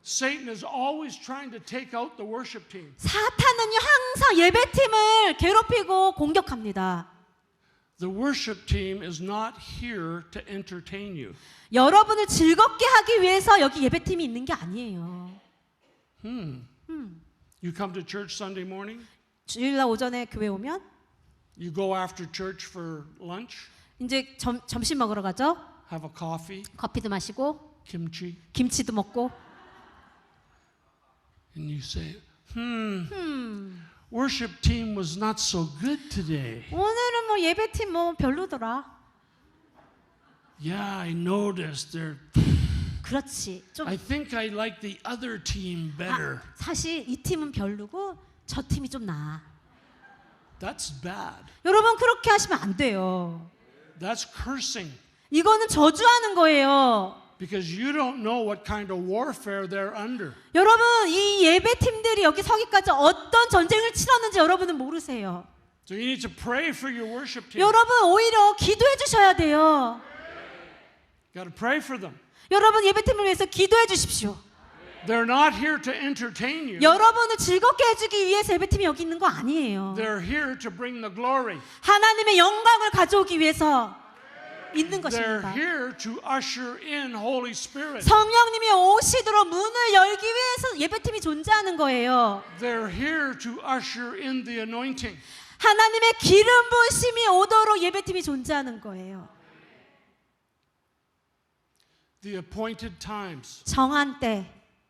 Satan is always trying to take out the worship team. 사탄은요 항상 예배팀을 괴롭히고 공격합니다. The worship team is not here to entertain you. 여러분을 즐겁게 하기 위해서 여기 예배팀이 있는 게 아니에요. You come to church Sunday morning, 주일날 오전에 교회 오면 you go after church for lunch, 이제 점심 먹으러 가죠. have a coffee, 커피도 마시고 kimchi, 김치도 먹고 and you say, worship team was not so good today. 오늘은 뭐 예배팀 뭐 별로더라. Yeah, I noticed they're 그렇지. 좀 I think I like the other team better. 사실 이 팀은 별로고 저 팀이 좀 나아. That's bad. 여러분 그렇게 하시면 안 돼요. That's cursing 이거는 저주하는 거예요. because you don't know what kind of warfare they're under. 여러분 이 예배팀들이 여기 서기까지 어떤 전쟁을 치렀는지 여러분은 모르세요. So you need to pray for your worship team. 여러분 오히려 기도해 주셔야 돼요. Got to pray for them. 여러분 예배팀을 위해서 기도해 주십시오. They're not here to entertain you. 여러분을 즐겁게 해주기 위해서 예배팀이 여기 있는 거 아니에요. They're here to bring the glory. 하나님의 영광을 가져오기 위해서 있는 They're 것입니다. here to usher in Holy Spirit. 성령님이 오시도록 문을 열기 위해서 예배팀이 존재하는 거예요. They're here to usher in the anointing. 하나님의 기름 부으심이 오도록 예배팀이 존재하는 거예요. The appointed times. 정한 때.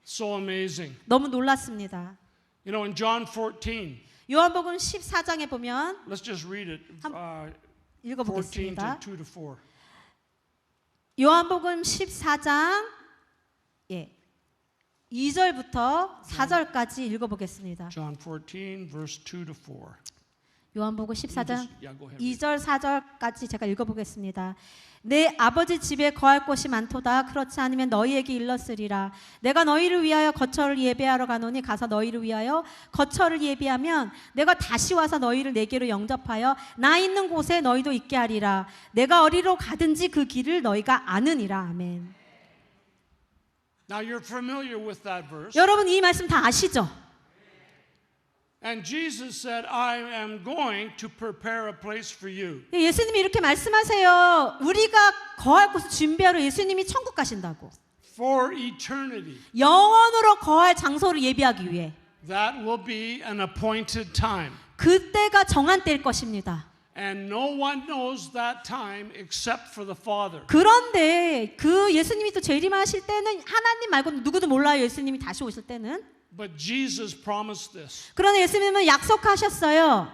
So amazing. 너무 놀랐습니다. You know, in John 14, 요한복음 14장에 보면 let's just read it. 14 읽어보겠습니다. to 2 to 4. 요한복음 14장 2절부터 4절까지 읽어보겠습니다. John 14, verse 2 to 4. 요한복음 14장 Yeah, go ahead. 2절 4절까지 제가 읽어보겠습니다. 내 아버지 집에 거할 곳이 많도다. 그렇지 않으면 너희에게 일렀으리라. 내가 너희를 위하여 거처를 예배하러 가노니 가서 너희를 위하여 거처를 예비하면 내가 다시 와서 너희를 내게로 영접하여 나 있는 곳에 너희도 있게 하리라. 내가 어디로 가든지 그 길을 너희가 아느니라. 아멘. Now you're familiar with that verse. 여러분 이 말씀 다 아시죠? And Jesus said, I am going to prepare a place for you. 예수님이 이렇게 말씀하세요. 우리가 거할 곳을 준비하러 예수님이 천국 가신다고. For eternity. 영원으로 거할 장소를 예비하기 위해. That will be an appointed time. 그때가 정한 때일 것입니다. And no one knows that time except for the Father. 그런데 그 예수님이 또 재림하실 때는 하나님 말고는 누구도 몰라요. 예수님이 다시 오실 때는. But Jesus promised this. 그러나 예수님은 약속하셨어요.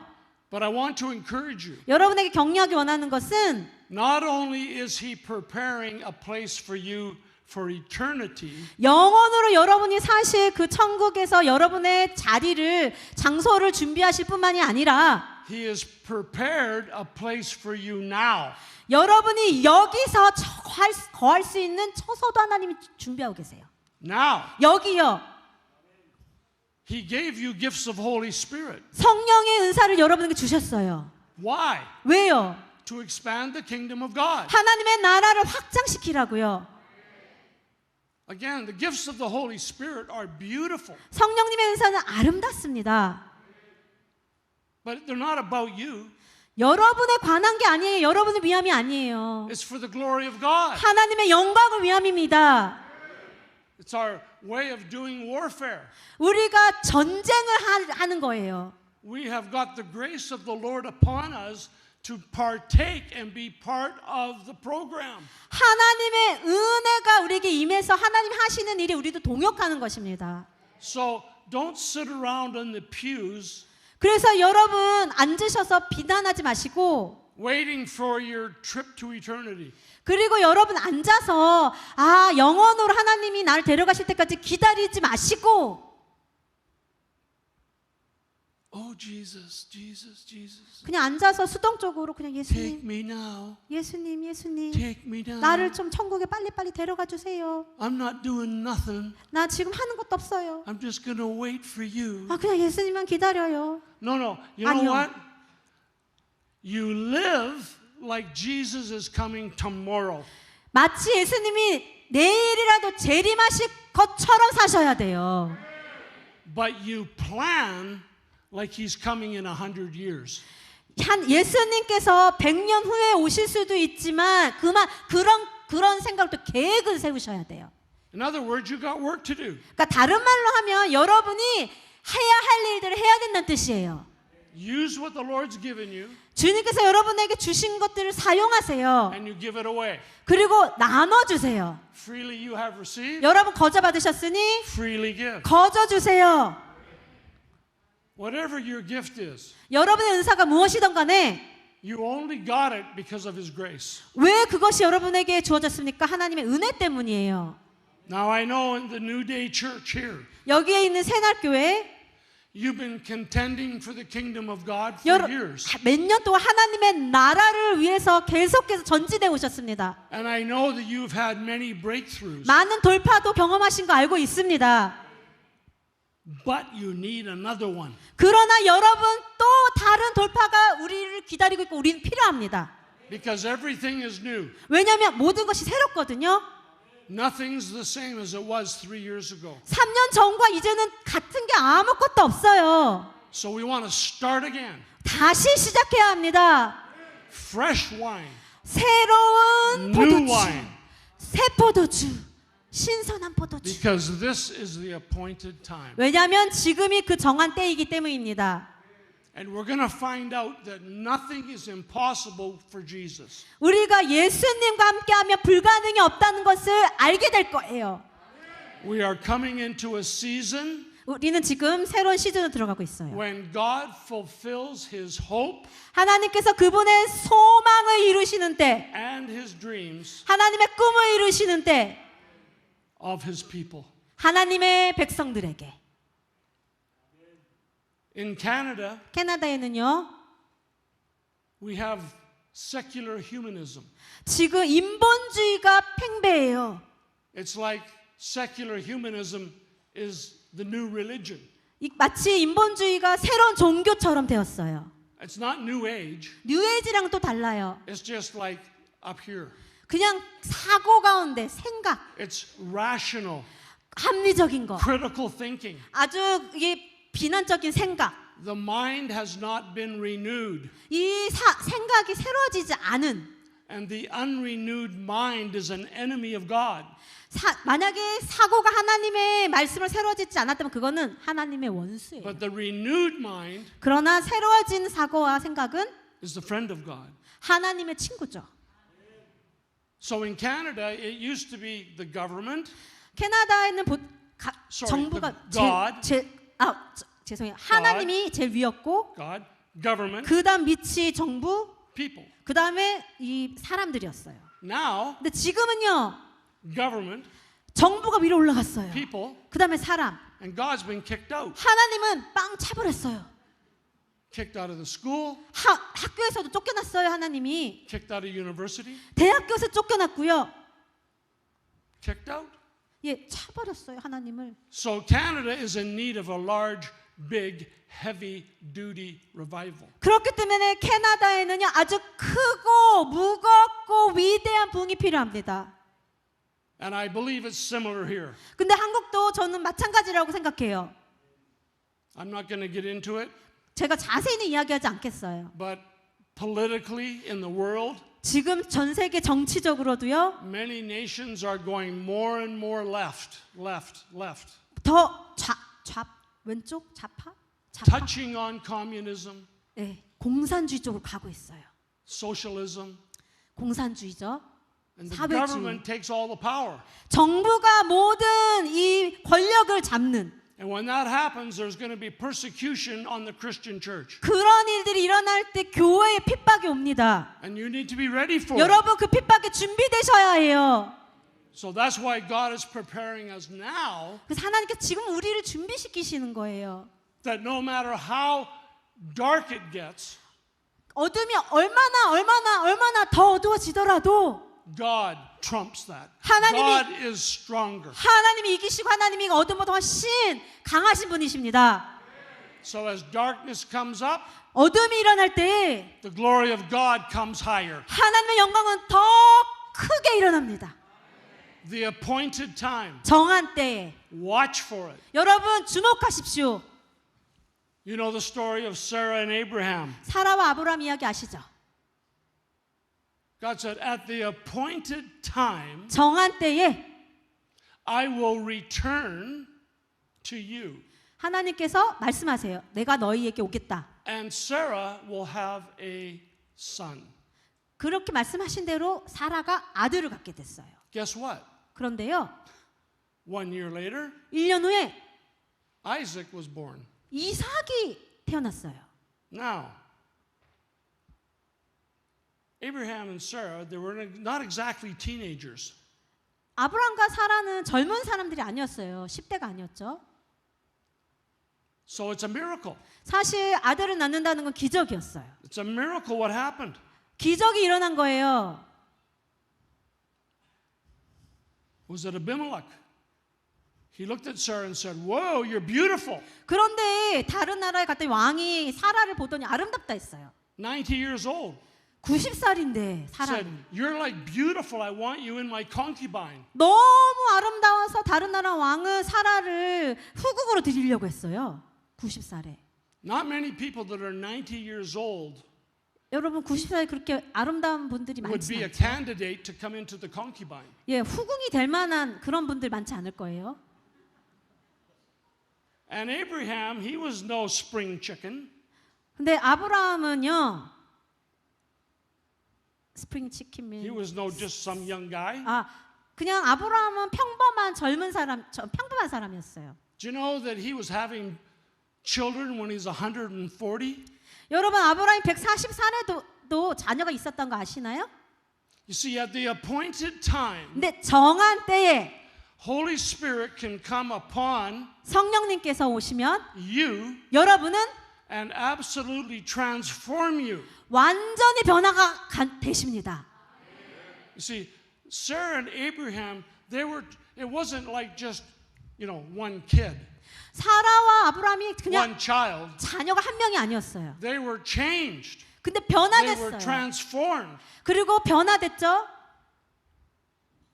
But I want to encourage you. 여러분에게 격려하기 원하는 것은 Not only is He preparing a place for you for eternity, 영원으로 여러분이 사실 그 천국에서 여러분의 자리를 장소를 준비하실 뿐만이 아니라 He has prepared a place for you now. 여러분이 여기서 거할 수 있는 처소도 하나님이 준비하고 계세요. Now, 여기요. He gave you gifts of Holy Spirit. 성령의 은사를 여러분에게 주셨어요. Why? 왜요? To expand the kingdom of God. 하나님의 나라를 확장시키라고요. Again, the gifts of the Holy Spirit are beautiful, 성령님의 은사는 아름답습니다. but they're not about you. 여러분에 관한 게 아니에요. 여러분을 위함이 아니에요. It's for the glory of God. 하나님의 영광을 위함입니다. It's our way of doing warfare. 우리가 전쟁을 하는 거예요. We have got the grace of the Lord upon us to partake and be part of the program. 하나님의 은혜가 우리에게 임해서 하나님 하시는 일에 우리도 동역하는 것입니다. So don't sit around in the pews 그래서 여러분 앉으셔서 비난하지 마시고 waiting for your trip to eternity. 그리고 여러분 앉아서 영원으로 하나님이 나를 데려가실 때까지 기다리지 마시고 Oh Jesus, Jesus, Jesus. 그냥 앉아서 수동적으로 그냥 Take 예수님, me now. 예수님, 예수님 Take me now. 나를 좀 천국에 빨리빨리 데려가 주세요. I'm not doing nothing. 나 지금 하는 것도 없어요. I'm just going to wait for you. 그냥 예수님만 기다려요. No. You 아니요. know what? You live like Jesus is coming tomorrow. 마치 예수님이 내일이라도 재림하실 것처럼 사셔야 돼요. But you plan like he's coming in 100 years. 예수님께서 100년 후에 오실 수도 있지만 그런 생각도 계획을 세우셔야 돼요. In other words, you got work to do. 그러니까 다른 말로 하면 여러분이 해야 할 일들을 해야 된다는 뜻이에요. Use what the Lord's given you 주님께서 여러분에게 주신 것들을 사용하세요. and you give it away. 그리고 나눠주세요. Freely you have received, 여러분 거저 받으셨으니 freely give. 거저 주세요. Whatever your gift is, 여러분의 은사가 무엇이든 간에 you only got it because of his grace. 왜 그것이 여러분에게 주어졌습니까? 하나님의 은혜 때문이에요. Now I know in the New Day Church here, 여기에 있는 새날교회 you've been contending for the kingdom of God for years. 몇 년 동안 하나님의 나라를 위해서 계속해서 전진해 오셨습니다. And I know that you've had many breakthroughs. 많은 돌파도 경험하신 거 알고 있습니다. But you need another one. 그러나 여러분 또 다른 돌파가 우리를 기다리고 있고 우리는 필요합니다. Because everything is new. 왜냐하면 모든 것이 새롭거든요. Nothing's the same as it was 3 years ago. 3년 전과 이제는 같은 게 아무것도 없어요. So we want to start again. 다시 시작해야 합니다. Fresh wine. 새로운 New 포도주, wine. 새 포도주, 신선한 포도주. Because this is the appointed time. 왜냐하면 지금이 그 정한 때이기 때문입니다. And we're going to find out that nothing is impossible for Jesus. 우리가 예수님과 함께하면 불가능이 없다는 것을 알게 될 거예요. We are coming into a season 우리는 지금 새로운 시즌으로 들어가고 있어요. when God fulfills his hope 하나님께서 그분의 소망을 이루시는 때, and his dreams 하나님의 꿈을 이루시는 때, of his people. 하나님의 백성들에게. In Canada, 캐나다에는요, we have secular humanism. 지금 인본주의가 팽배해요. It's like secular humanism is the new religion. 마치 인본주의가 새로운 종교처럼 되었어요. It's not new age. 뉴에이지랑 또 달라요. It's just like up here. 그냥 사고 가운데 생각, It's rational, 합리적인 거, critical thinking. 아주 이게 비난적인 생각, The mind has not been renewed. 이 생각이 새로워지지 않은, And the unrenewed mind is an enemy of God. 만약에 사고가 하나님의 말씀을 새로워지지 않았다면 그거는 하나님의 원수예요. But the renewed mind 그러나 새로워진 사고와 생각은 is the friend of God. 하나님의 친구죠. So in Canada, it used to be the government. 캐나다에는 Sorry, 정부가 the 죄송해요. 하나님이 제일 위였고, God, government, 그다음 밑이 정부, people. 그다음에 이 사람들이었어요. Now, 근데 지금은요, government, 정부가 위로 올라갔어요. people, 그다음에 사람. and God's been kicked out. 하나님은 빵 차버렸어요. Kicked out of the school, 학교에서도 쫓겨났어요. 하나님이 kicked out of university, 대학교에서 쫓겨났고요. kicked out. 예, 차버렸어요. 하나님을. So Canada is in need of a large, big, heavy duty revival. 그렇기 때문에 캐나다에는요 아주 크고 무겁고 위대한 부흥이 필요합니다. And I believe it's similar here. 근데 한국도 저는 마찬가지라고 생각해요. I'm not going to get into it, 제가 자세히는 이야기하지 않겠어요. but politically in the world, 지금 전 세계 정치적으로도요 many nations are going more and more left. 더 왼쪽 좌파? Touching on communism, 네, 공산주의 쪽으로 가고 있어요. socialism, 공산주의죠. and the 사회주의. government takes all the power. 정부가 모든 이 권력을 잡는 And when that happens, there's going to be persecution on the Christian church. 그런 일들이 일어날 때 교회에 핍박이 옵니다. And you need to be ready for it. 여러분 그 핍박에 준비되셔야 해요. So that's why God is preparing us now 그래서 하나님께서 지금 우리를 준비시키시는 거예요. that no matter how dark it gets, 어둠이 얼마나 더 어두워지더라도 God trumps that. 하나님이- God is stronger. 하나님이 이기시고 하나님이 어둠보다 훨씬 강하신 분이십니다. So as darkness comes up, 어둠이 일어날 때 the glory of God comes higher. 하나님의 영광은 더 크게 일어납니다. The appointed time, 정한 때에 watch for it. 여러분 주목하십시오. You know the story of Sarah and Abraham. 사라와 아브라함 이야기 아시죠? God said, at the appointed time, 정한 때에 I will return to you. 하나님께서 말씀하세요. 내가 너희에게 오겠다. And Sarah will have a son. 그렇게 말씀하신 대로 사라가 아들을 갖게 됐어요. Guess what? 그런데요. 1 year later, 1년 후에 Isaac was born. 이삭이 태어났어요. Now, Abraham and Sarah, they were not exactly teenagers. 아브람과 사라는 젊은 사람들이 아니었어요. 10대가 아니었죠. So it's a miracle. 사실 아들을 낳는다는 건 기적이었어요. It's a miracle what happened. 기적이 일어난 거예요. Was it Abimelech? He looked at Sarah and said, "Whoa, you're beautiful." 그런데 다른 나라에 갔더니 왕이 사라를 보더니 아름답다 했어요. 90 years old. 90살인데 Said, 사라는. "You're like beautiful. I want you in my concubine." 너무 아름다워서 다른 나라 왕은 사라를 후궁으로 드리려고 했어요. 90살에. Not many people that are 90 years old 여러분 90살에 그렇게 아름다운 분들이 would 많지 be a 않죠. candidate to come into the concubine. 예, 후궁이 될 만한 그런 분들 많지 않을 거예요. And Abraham, he was no spring chicken. 근데 아브라함은요. 스프링 치킨 밀. He was no just some young guy. 그냥 아브라함은 평범한 젊은 사람, 평범한 사람이었어요. Do you know that he was having children when he was 140? 여러분 아브라함이 140살에도 자녀가 있었던 거 아시나요? You see, at the appointed time, 근데 정한 때에 Holy Spirit can come upon 성령님께서 오시면 you 여러분은 and absolutely transform you. 완전히 변화가 되십니다. You see, Sarah and Abraham, it wasn't like just, one kid, 사라와 아브라함이 그냥 one child. 자녀가 한 명이 아니었어요. They were changed. 근데 They were 변화됐어요. transformed. 그리고 변화됐죠.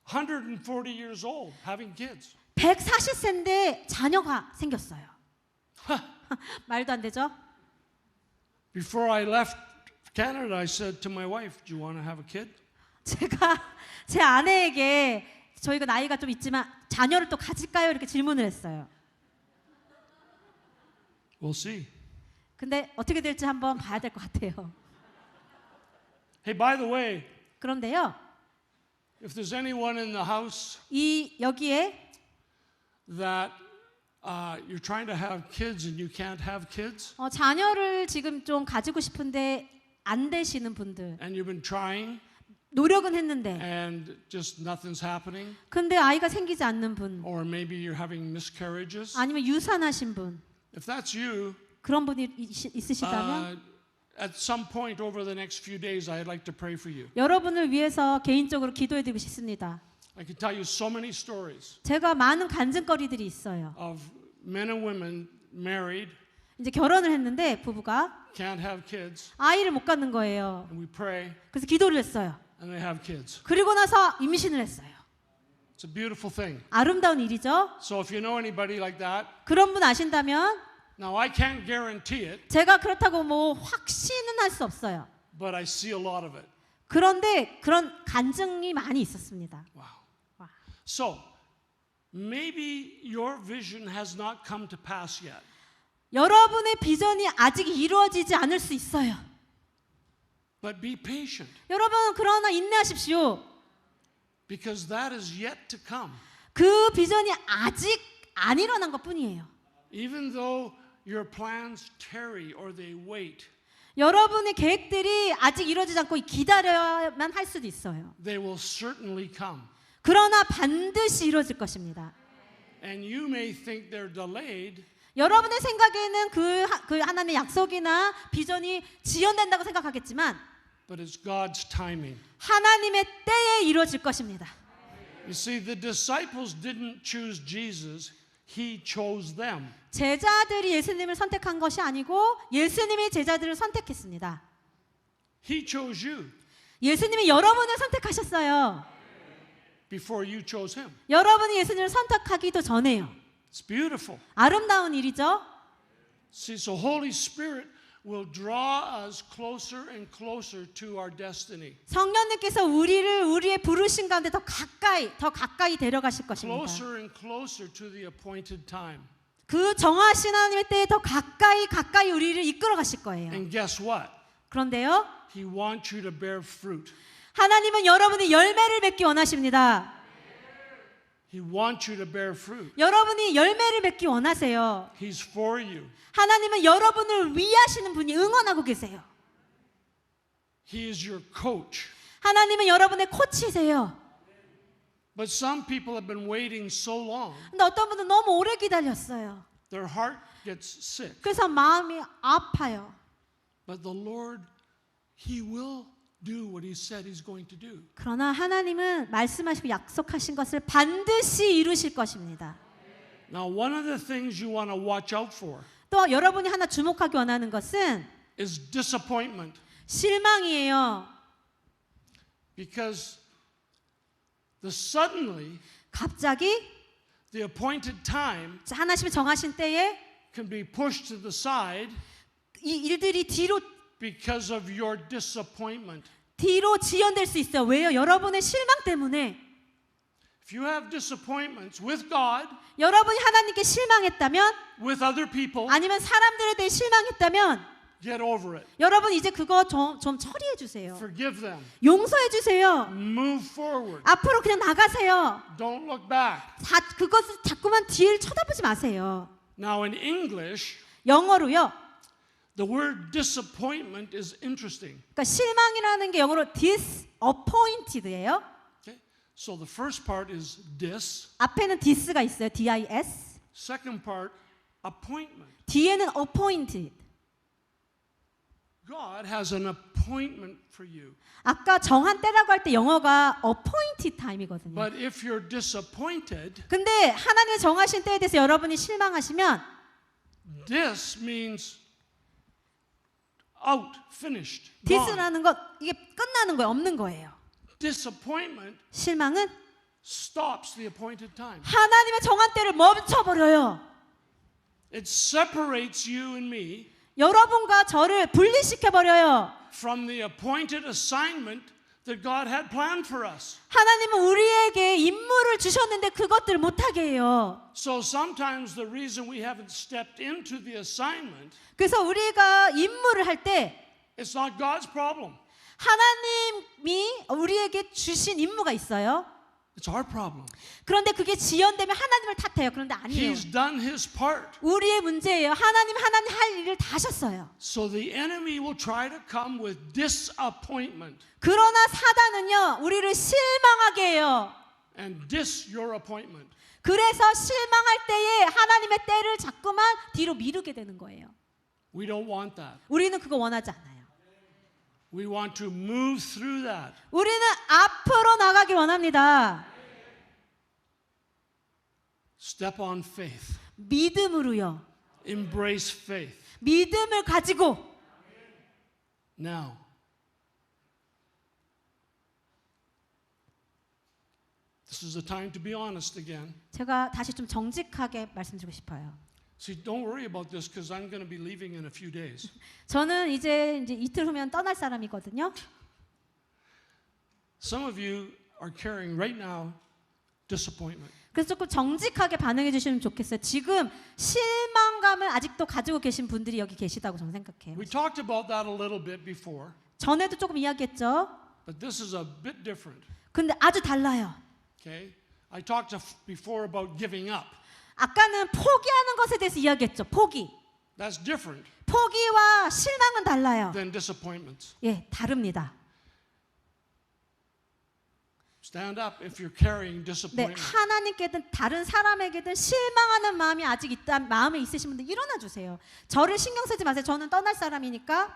140 years old, having kids. 140세인데 자녀가 생겼어요. 말도 안 되죠? Before I left Canada, I said to my wife, "Do you want to have a kid?" 제가 제 아내에게 저희가 나이가 좀 있지만 자녀를 또 가질까요? 이렇게 질문을 했어요. We'll see. 근데 어떻게 될지 한번 봐야 될 것 같아요. Hey, by the way, 그런데요. if there's anyone in the house 여기에 that you're trying to have kids and you can't have kids, 자녀를 지금 좀 가지고 싶은데 안 되시는 분들, and you've been trying 노력은 했는데 and just nothing's happening, 근데 아이가 생기지 않는 분, or maybe you're having miscarriages, 아니면 유산하신 분, if that's you, 그런 분이 있으시다면 at some point over the next few days, I'd like to pray for you. 여러분을 위해서 개인적으로 기도해드리고 싶습니다. I could tell you so many stories 제가 많은 간증거리들이 있어요. of men and women married, 이제 결혼을 했는데 부부가 can't have kids, 아이를 못 갖는 거예요. and we pray, 그래서 기도를 했어요. and they have kids. 그리고 나서 임신을 했어요. It's a beautiful thing. 아름다운 일이죠. So if you know anybody like that, 그런 분 아신다면 now I can't guarantee it, 제가 그렇다고 뭐 확신은 할 수 없어요. but I see a lot of it. 그런데 그런 간증이 많이 있었습니다. Wow. 와. So maybe your vision has not come to pass yet. 여러분의 비전이 아직 이루어지지 않을 수 있어요. But be patient, 여러분 그러나 인내하십시오. because that is yet to come. 그 비전이 아직 안 일어난 것뿐이에요. Even though your plans tarry or they wait, 여러분의 계획들이 아직 이루어지지 않고 기다려야만 할 수도 있어요. they will certainly come. 그러나 반드시 이루어질 것입니다. And you may think they're delayed, 여러분의 생각에는 그 하나님의 약속이나 비전이 지연된다고 생각하겠지만 but it's God's timing. 하나님의 때에 이루어질 것입니다. You see, the disciples didn't choose Jesus, He chose them. 제자들이 예수님을 선택한 것이 아니고 예수님이 제자들을 선택했습니다. He chose you 예수님이 여러분을 선택하셨어요. before you chose Him. 여러분이 예수님을 선택하기도 전에요. It's beautiful. 아름다운 일이죠. See, so Holy Spirit will draw us closer and closer to our destiny. 성령님께서 우리를 우리의 부르신 가운데 더 가까이 데려가실 것입니다. Closer and closer to the appointed time. 그 정하신 하나님의 때에 더 가까이 우리를 이끌어 가실 거예요. And guess what? 그런데요. He wants you to bear fruit. 하나님은 여러분이 열매를 맺기 원하십니다. He wants you to bear fruit. 여러분이 열매를 맺기 원하세요. He's for you. 하나님은 여러분을 위하시는 분이 응원하고 계세요. He is your coach. 하나님은 여러분의 코치세요. But some people have been waiting so long, 근데 어떤 분은 너무 오래 기다렸어요. their heart gets sick. 그래서 마음이 아파요. But the Lord, He will do what He said He's going to do. 그러나 하나님은 말씀하시고 약속하신 것을 반드시 이루실 것입니다. Now, one of the things you want to watch out for 또 여러분이 하나 주목하기 원하는 것은 is disappointment. 실망이에요. Because suddenly, 갑자기 the appointed time 하나님이 정하신 때에 can be pushed to the side 이 일들이 뒤로 because of your disappointment. 지연될 수 있어요. 왜요? 여러분의 실망 때문에. If you have disappointments with God, 여러분이 하나님께 실망했다면 with other people, 아니면 사람들에 대해 실망했다면 Get over it. 여러분 이제 그거 좀 처리해 주세요. Forgive them. 용서해 주세요. Move forward. 앞으로 그냥 나가세요. Don't look back. 그것을 자꾸만 뒤를 쳐다보지 마세요. Now in English, 영어로요. the word disappointment is interesting. 그러니까 실망이라는 게 영어로 disappointed예요. Okay? So the first part is dis. 앞에는 this가 있어요. dis. Second part, appointment. 뒤에는 appointed. God has an appointment for you. 아까 정한 때라고 할 때 영어가 appointed time이거든요. But if you're disappointed, 근데 하나님의 정하신 때에 대해서 여러분이 실망하시면 this means out, finished. gone. this라는 것 이게 끝나는 거예요. 없는 거예요. Disappointment 실망은 stops the appointed time. 하나님의 정한 때를 멈춰버려요. It separates you and me 여러분과 저를 분리시켜버려요. from the appointed assignment that God had planned for us. 하나님은 우리에게 임무를 주셨는데 그것들을 못하게 해요. So sometimes the reason we haven't stepped into the assignment, 그래서 우리가 임무를 할 때 it's not God's problem. 하나님이 우리에게 주신 임무가 있어요. It's our problem. 그런데 그게 지연되면 하나님을 탓해요. 그런데 아니에요. He's done his part. 우리의 문제예요. 하나님 할 일을 다 하셨어요. So the enemy will try to come with disappointment 그러나 사단은요, 우리를 실망하게 해요. and dis your appointment. 그래서 실망할 때에 하나님의 때를 자꾸만 뒤로 미루게 되는 거예요. We don't want that. 우리는 그거 원하지 않아요. We want to move through that. 우리는 앞으로 나가길 원합니다. Step on faith. 믿음으로요. Embrace faith. 믿음을 가지고 Now, this is a time to be honest again. 제가 다시 좀 정직하게 말씀드리고 싶어요. See, don't worry about this because I'm going to be leaving in a few days. 저는 이제 이틀 후면 떠날 사람이거든요. Some of you are carrying right now disappointment. 그래서 조금 정직하게 반응해 주시면 좋겠어요. 지금 실망감을 아직도 가지고 계신 분들이 여기 계시다고 저는 생각해요. We talked about that a little bit before, 전에도 조금 이야기했죠. but this is a bit different. 근데 아주 달라요. Okay? I talked before about giving up. 아까는 포기하는 것에 대해서 이야기했죠. 포기. That's different 포기와 실망은 달라요. than disappointments. 예, 다릅니다. Stand up if you're carrying 네, disappointment. 하나님께든 다른 사람에게든 실망하는 마음이 아직 마음에 있으신 분들 일어나 주세요. 저를 신경 쓰지 마세요. 저는 떠날 사람이니까.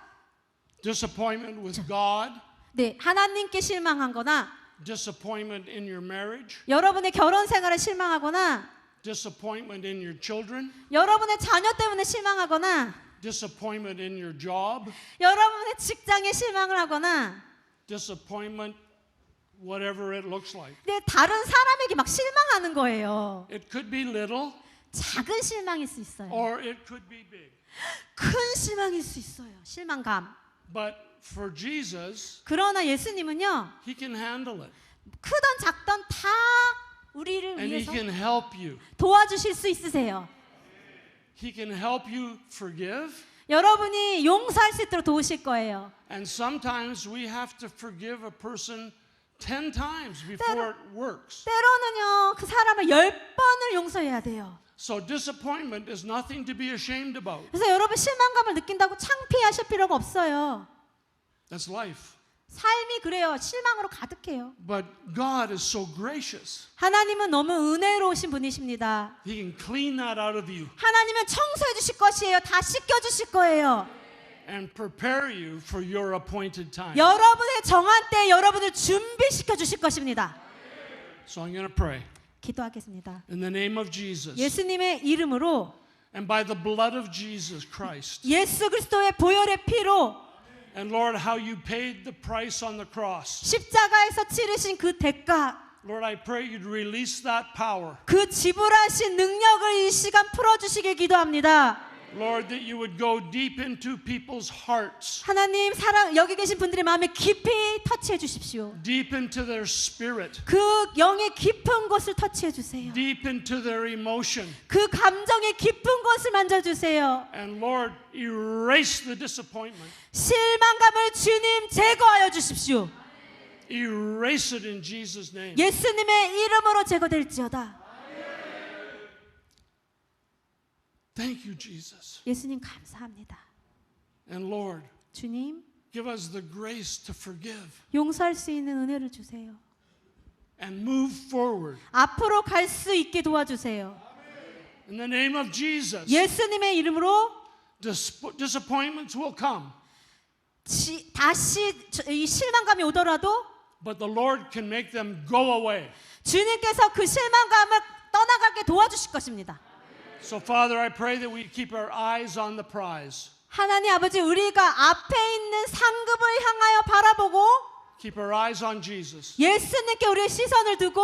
Disappointment with God, 네, 하나님께 실망하거나 disappointment in your marriage, 여러분의 결혼 생활에 실망하거나 disappointment in your children, 여러분의 자녀 때문에 실망하거나 disappointment in your job, 여러분의 직장에 실망을 하거나 disappointment, whatever it looks like. 네, 다른 사람에게 막 실망하는 거예요. It could be little 작은 실망일 수 있어요. or it could be big. 큰 실망일 수 있어요. 실망감. But for Jesus, 그러나 예수님은요, He can handle it 크던 작던 다 우리를 and He 위해서 can help you. 도와주실 수 있으세요. He can help you forgive. 여러분이 용서할 수 있도록 도우실 거예요. And sometimes we have to forgive a person 10 times before it works. 때로는요, 그 사람을 10번을 용서해야 돼요. So disappointment is nothing to be ashamed about. 그래서 여러분 실망감을 느낀다고 창피하실 필요가 없어요. That's life. 삶이 그래요. 실망으로 가득해요. But God is so gracious. 하나님은 너무 은혜로우신 분이십니다. He can clean that out of you 하나님은 청소해 주실 것이에요. 다 씻겨 주실 거예요. and prepare you for your appointed time. 여러분의 정한 때에 여러분을 준비시켜 주실 것입니다. So I'm going to pray. 기도하겠습니다. In the name of Jesus 예수님의 이름으로 and by the blood of Jesus Christ. 예수 그리스도의 보혈의 피로 And Lord, how you paid the price on the cross. 십자가에서 치르신 그 대가, Lord, I pray you'd release that power 그 지불하신 능력을 이 시간 풀어주시길 기도합니다. Lord, that you would go deep into people's hearts, 하나님 사랑 여기 계신 분들의 마음에 깊이 터치해 주십시오. deep into their spirit, 그 영의 깊은 곳을 터치해 주세요. deep into their emotion. 그 감정의 깊은 곳을 만져 주세요. And Lord, erase the disappointment. 실망감을 주님 제거하여 주십시오. Erase it in Jesus' name. 예수님의 이름으로 제거될지어다. Thank you, Jesus. 예수님 감사합니다. And Lord, 주님 give us the grace to forgive 용서할 수 있는 은혜를 주세요. and move forward. 앞으로 갈 수 있게 도와주세요. In the name of Jesus, 예수님의 이름으로 disappointments will come, 다시 이 실망감이 오더라도 but the Lord can make them go away. 주님께서 그 실망감을 떠나가게 도와주실 것입니다. So, Father, I pray that we keep our eyes on the prize. 하나님 아버지 우리가 앞에 있는 상급을 향하여 바라보고 Keep our eyes on Jesus. 예수님께 우리의 시선을 두고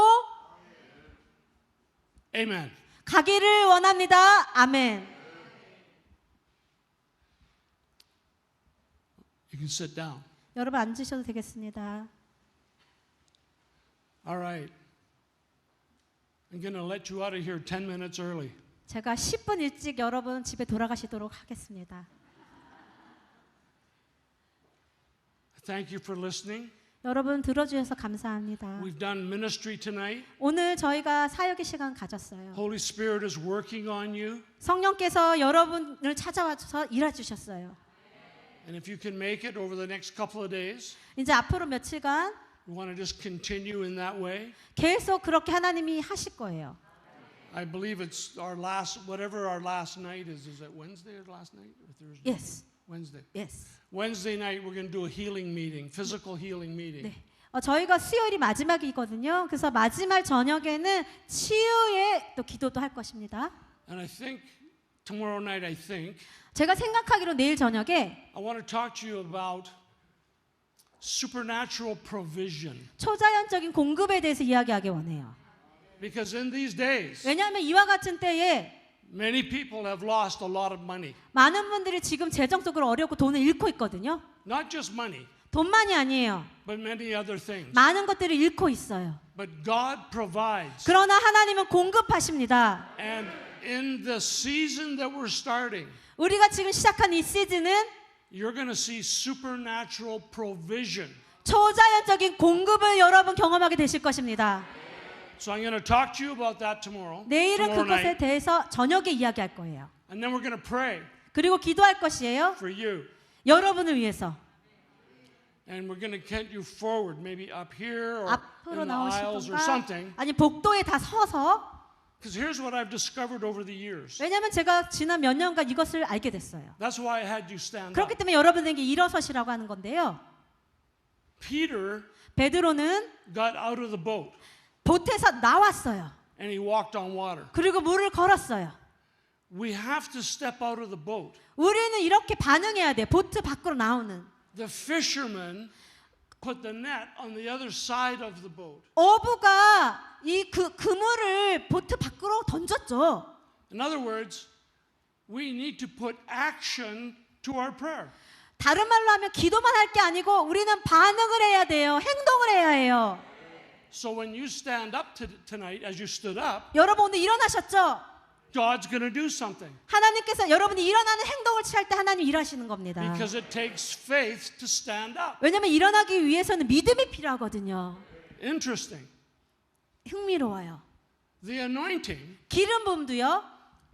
Amen. 가기를 원합니다. 아멘. You can sit down. 여러분 앉으셔도 되겠습니다. All right. I'm going to let you out of here 10 minutes early. 제가 10분 일찍 여러분 집에 돌아가시도록 하겠습니다. Thank you for listening. 여러분 들어주셔서 감사합니다. We've done ministry tonight. 오늘 저희가 사역의 시간 가졌어요. Holy Spirit is working on you. 성령께서 여러분을 찾아와서 일해주셨어요. And if you can make it over the next couple of days, 이제 앞으로 며칠간 we want to just continue in that way. 계속 그렇게 하나님이 하실 거예요. I believe it's our last, whatever our last night is. Is it Wednesday or last night or Thursday? Yes. Wednesday. Yes. Wednesday night we're going to do a healing meeting, physical healing meeting. 네. 저희가 수요일이 마지막이거든요. 그래서 마지막 저녁에는 치유의 또 기도도 할 것입니다. And I think tomorrow night, I think 제가 생각하기로 내일 저녁에 I want to talk to you about supernatural provision. 초자연적인 공급에 대해서 이야기하기 원해요. Because in these days, 왜냐하면 이와 같은 때에 many people have lost a lot of money. 많은 분들이 지금 재정적으로 어렵고 돈을 잃고 있거든요. Not just money, 돈만이 아니에요. but many other things. 많은 것들을 잃고 있어요. But God provides. 그러나 하나님은 공급하십니다. And in the season that we're starting, 우리가 지금 시작한 이 시즌은 you're going to see supernatural provision. 초자연적인 공급을 여러분 경험하게 되실 것입니다. So I'm going to talk to you about that tomorrow. 내일은 tomorrow 그것에 night. 대해서 저녁에 이야기할 거예요. And then we're going to pray 그리고 기도할 것이에요. for you. 여러분을 위해서. And we're going to get you forward, maybe up here or 앞으로 in the aisles or 나오시던가 something. 아니 복도에 다 서서 Because here's what I've discovered over the years. 왜냐하면 제가 지난 몇 년간 이것을 알게 됐어요. That's why I had you stand 그렇기 up. 때문에 여러분에게 일어서시라고 하는 건데요. Peter 베드로는 got out of the boat 보트에서 나왔어요. and he walked on water. 그리고 물을 걸었어요. We have to step out of the boat. 우리는 이렇게 반응해야 돼. 보트 밖으로 나오는. The fishermen put the net on the other side of the boat. 어부가 이 그물을 보트 밖으로 던졌죠. In other words, we need to put action to our prayer. 다른 말로 하면 기도만 할 게 아니고 우리는 반응을 해야 돼요. 행동을 해야 해요. So when you stand up tonight, as you stood up, 여러분 오늘 일어나셨죠? God's going to do something. 하나님께서 여러분이 일어나는 행동을 취할 때 하나님 일하시는 겁니다. Because it takes faith to stand up. 왜냐하면 일어나기 위해서는 믿음이 필요하거든요. Interesting. 흥미로워요. The anointing 기름 부음도요.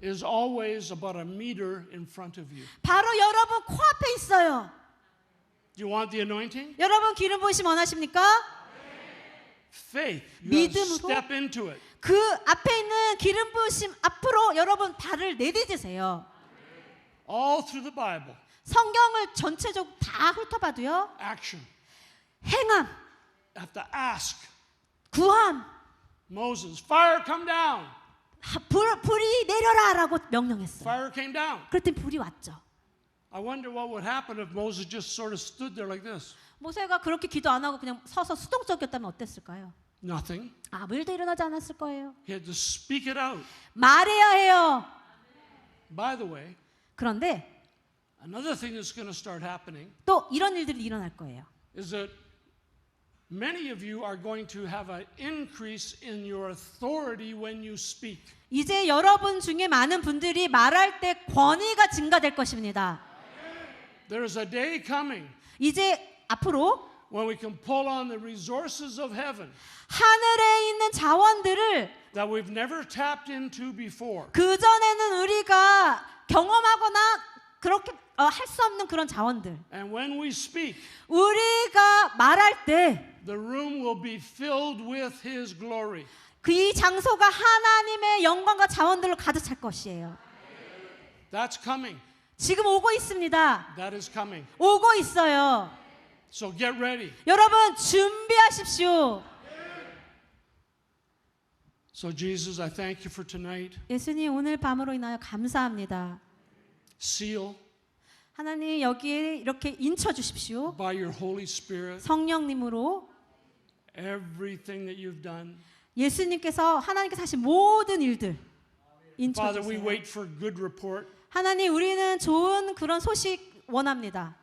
is always about a meter in front of you. 바로 여러분 코앞에 있어요. Do you want the anointing? 여러분 기름 부으심 원하십니까? Faith. You have to 믿음으로 step into it. 그 앞에 있는 기름 부으심 앞으로 여러분 발을 내딛으세요. All through the Bible. 성경을 전체적으로 다 훑어봐도요. Action. 행함, Have to ask. 구함, Moses, fire come down. 불이 내려라라고 명령했어요. Fire came down. 그랬더니 불이 왔죠. I wonder what would happen if Moses just sort of stood there like this. 모세가 그렇게 기도 안 하고 그냥 서서 수동적이었다면 어땠을까요? Nothing. 아무 일도 일어나지 않았을 거예요. He had to speak it out. 말해야 해요. By the way, 그런데 another thing that's going to start happening 또 이런 일들이 일어날 거예요. is that many of you are going to have an increase in your authority when you speak. 이제 여러분 중에 많은 분들이 말할 때 권위가 증가될 것입니다. There is a day coming 이제 앞으로 when we can pull on the resources of heaven 하늘에 있는 자원들을 that we've never tapped into before. 그 전에는 우리가 경험하거나 그렇게 할 수 없는 그런 자원들. And when we speak, 우리가 말할 때 the room will be filled with His glory. 그 이 장소가 하나님의 영광과 자원들로 가득 찰 것이에요. That's coming. 지금 오고 있습니다. That is coming. 오고 있어요. So get ready. 여러분 준비하십시오. So Jesus, I thank you for tonight. 예수님 오늘 밤으로 인하여 감사합니다. Seal 하나님 여기에 이렇게 인쳐 주십시오. by your Holy Spirit 성령님으로 everything that you've done. 예수님께서 하나님께서 하신 모든 일들 인쳐 Father, we 주세요. wait for good report. 하나님 우리는 좋은 그런 소식 원합니다.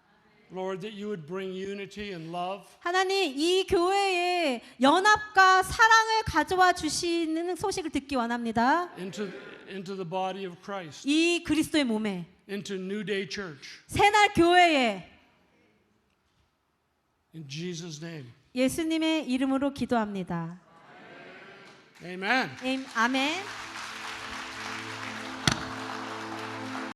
Lord, that you would bring unity and love. 하나님 이 교회에 연합과 사랑을 가져와 주시는 소식을 듣기 원합니다. into the body of Christ, 이 그리스도의 몸에 into New Day Church. 새날 교회에 In Jesus' name. 예수님의 이름으로 기도합니다. Amen. 아멘.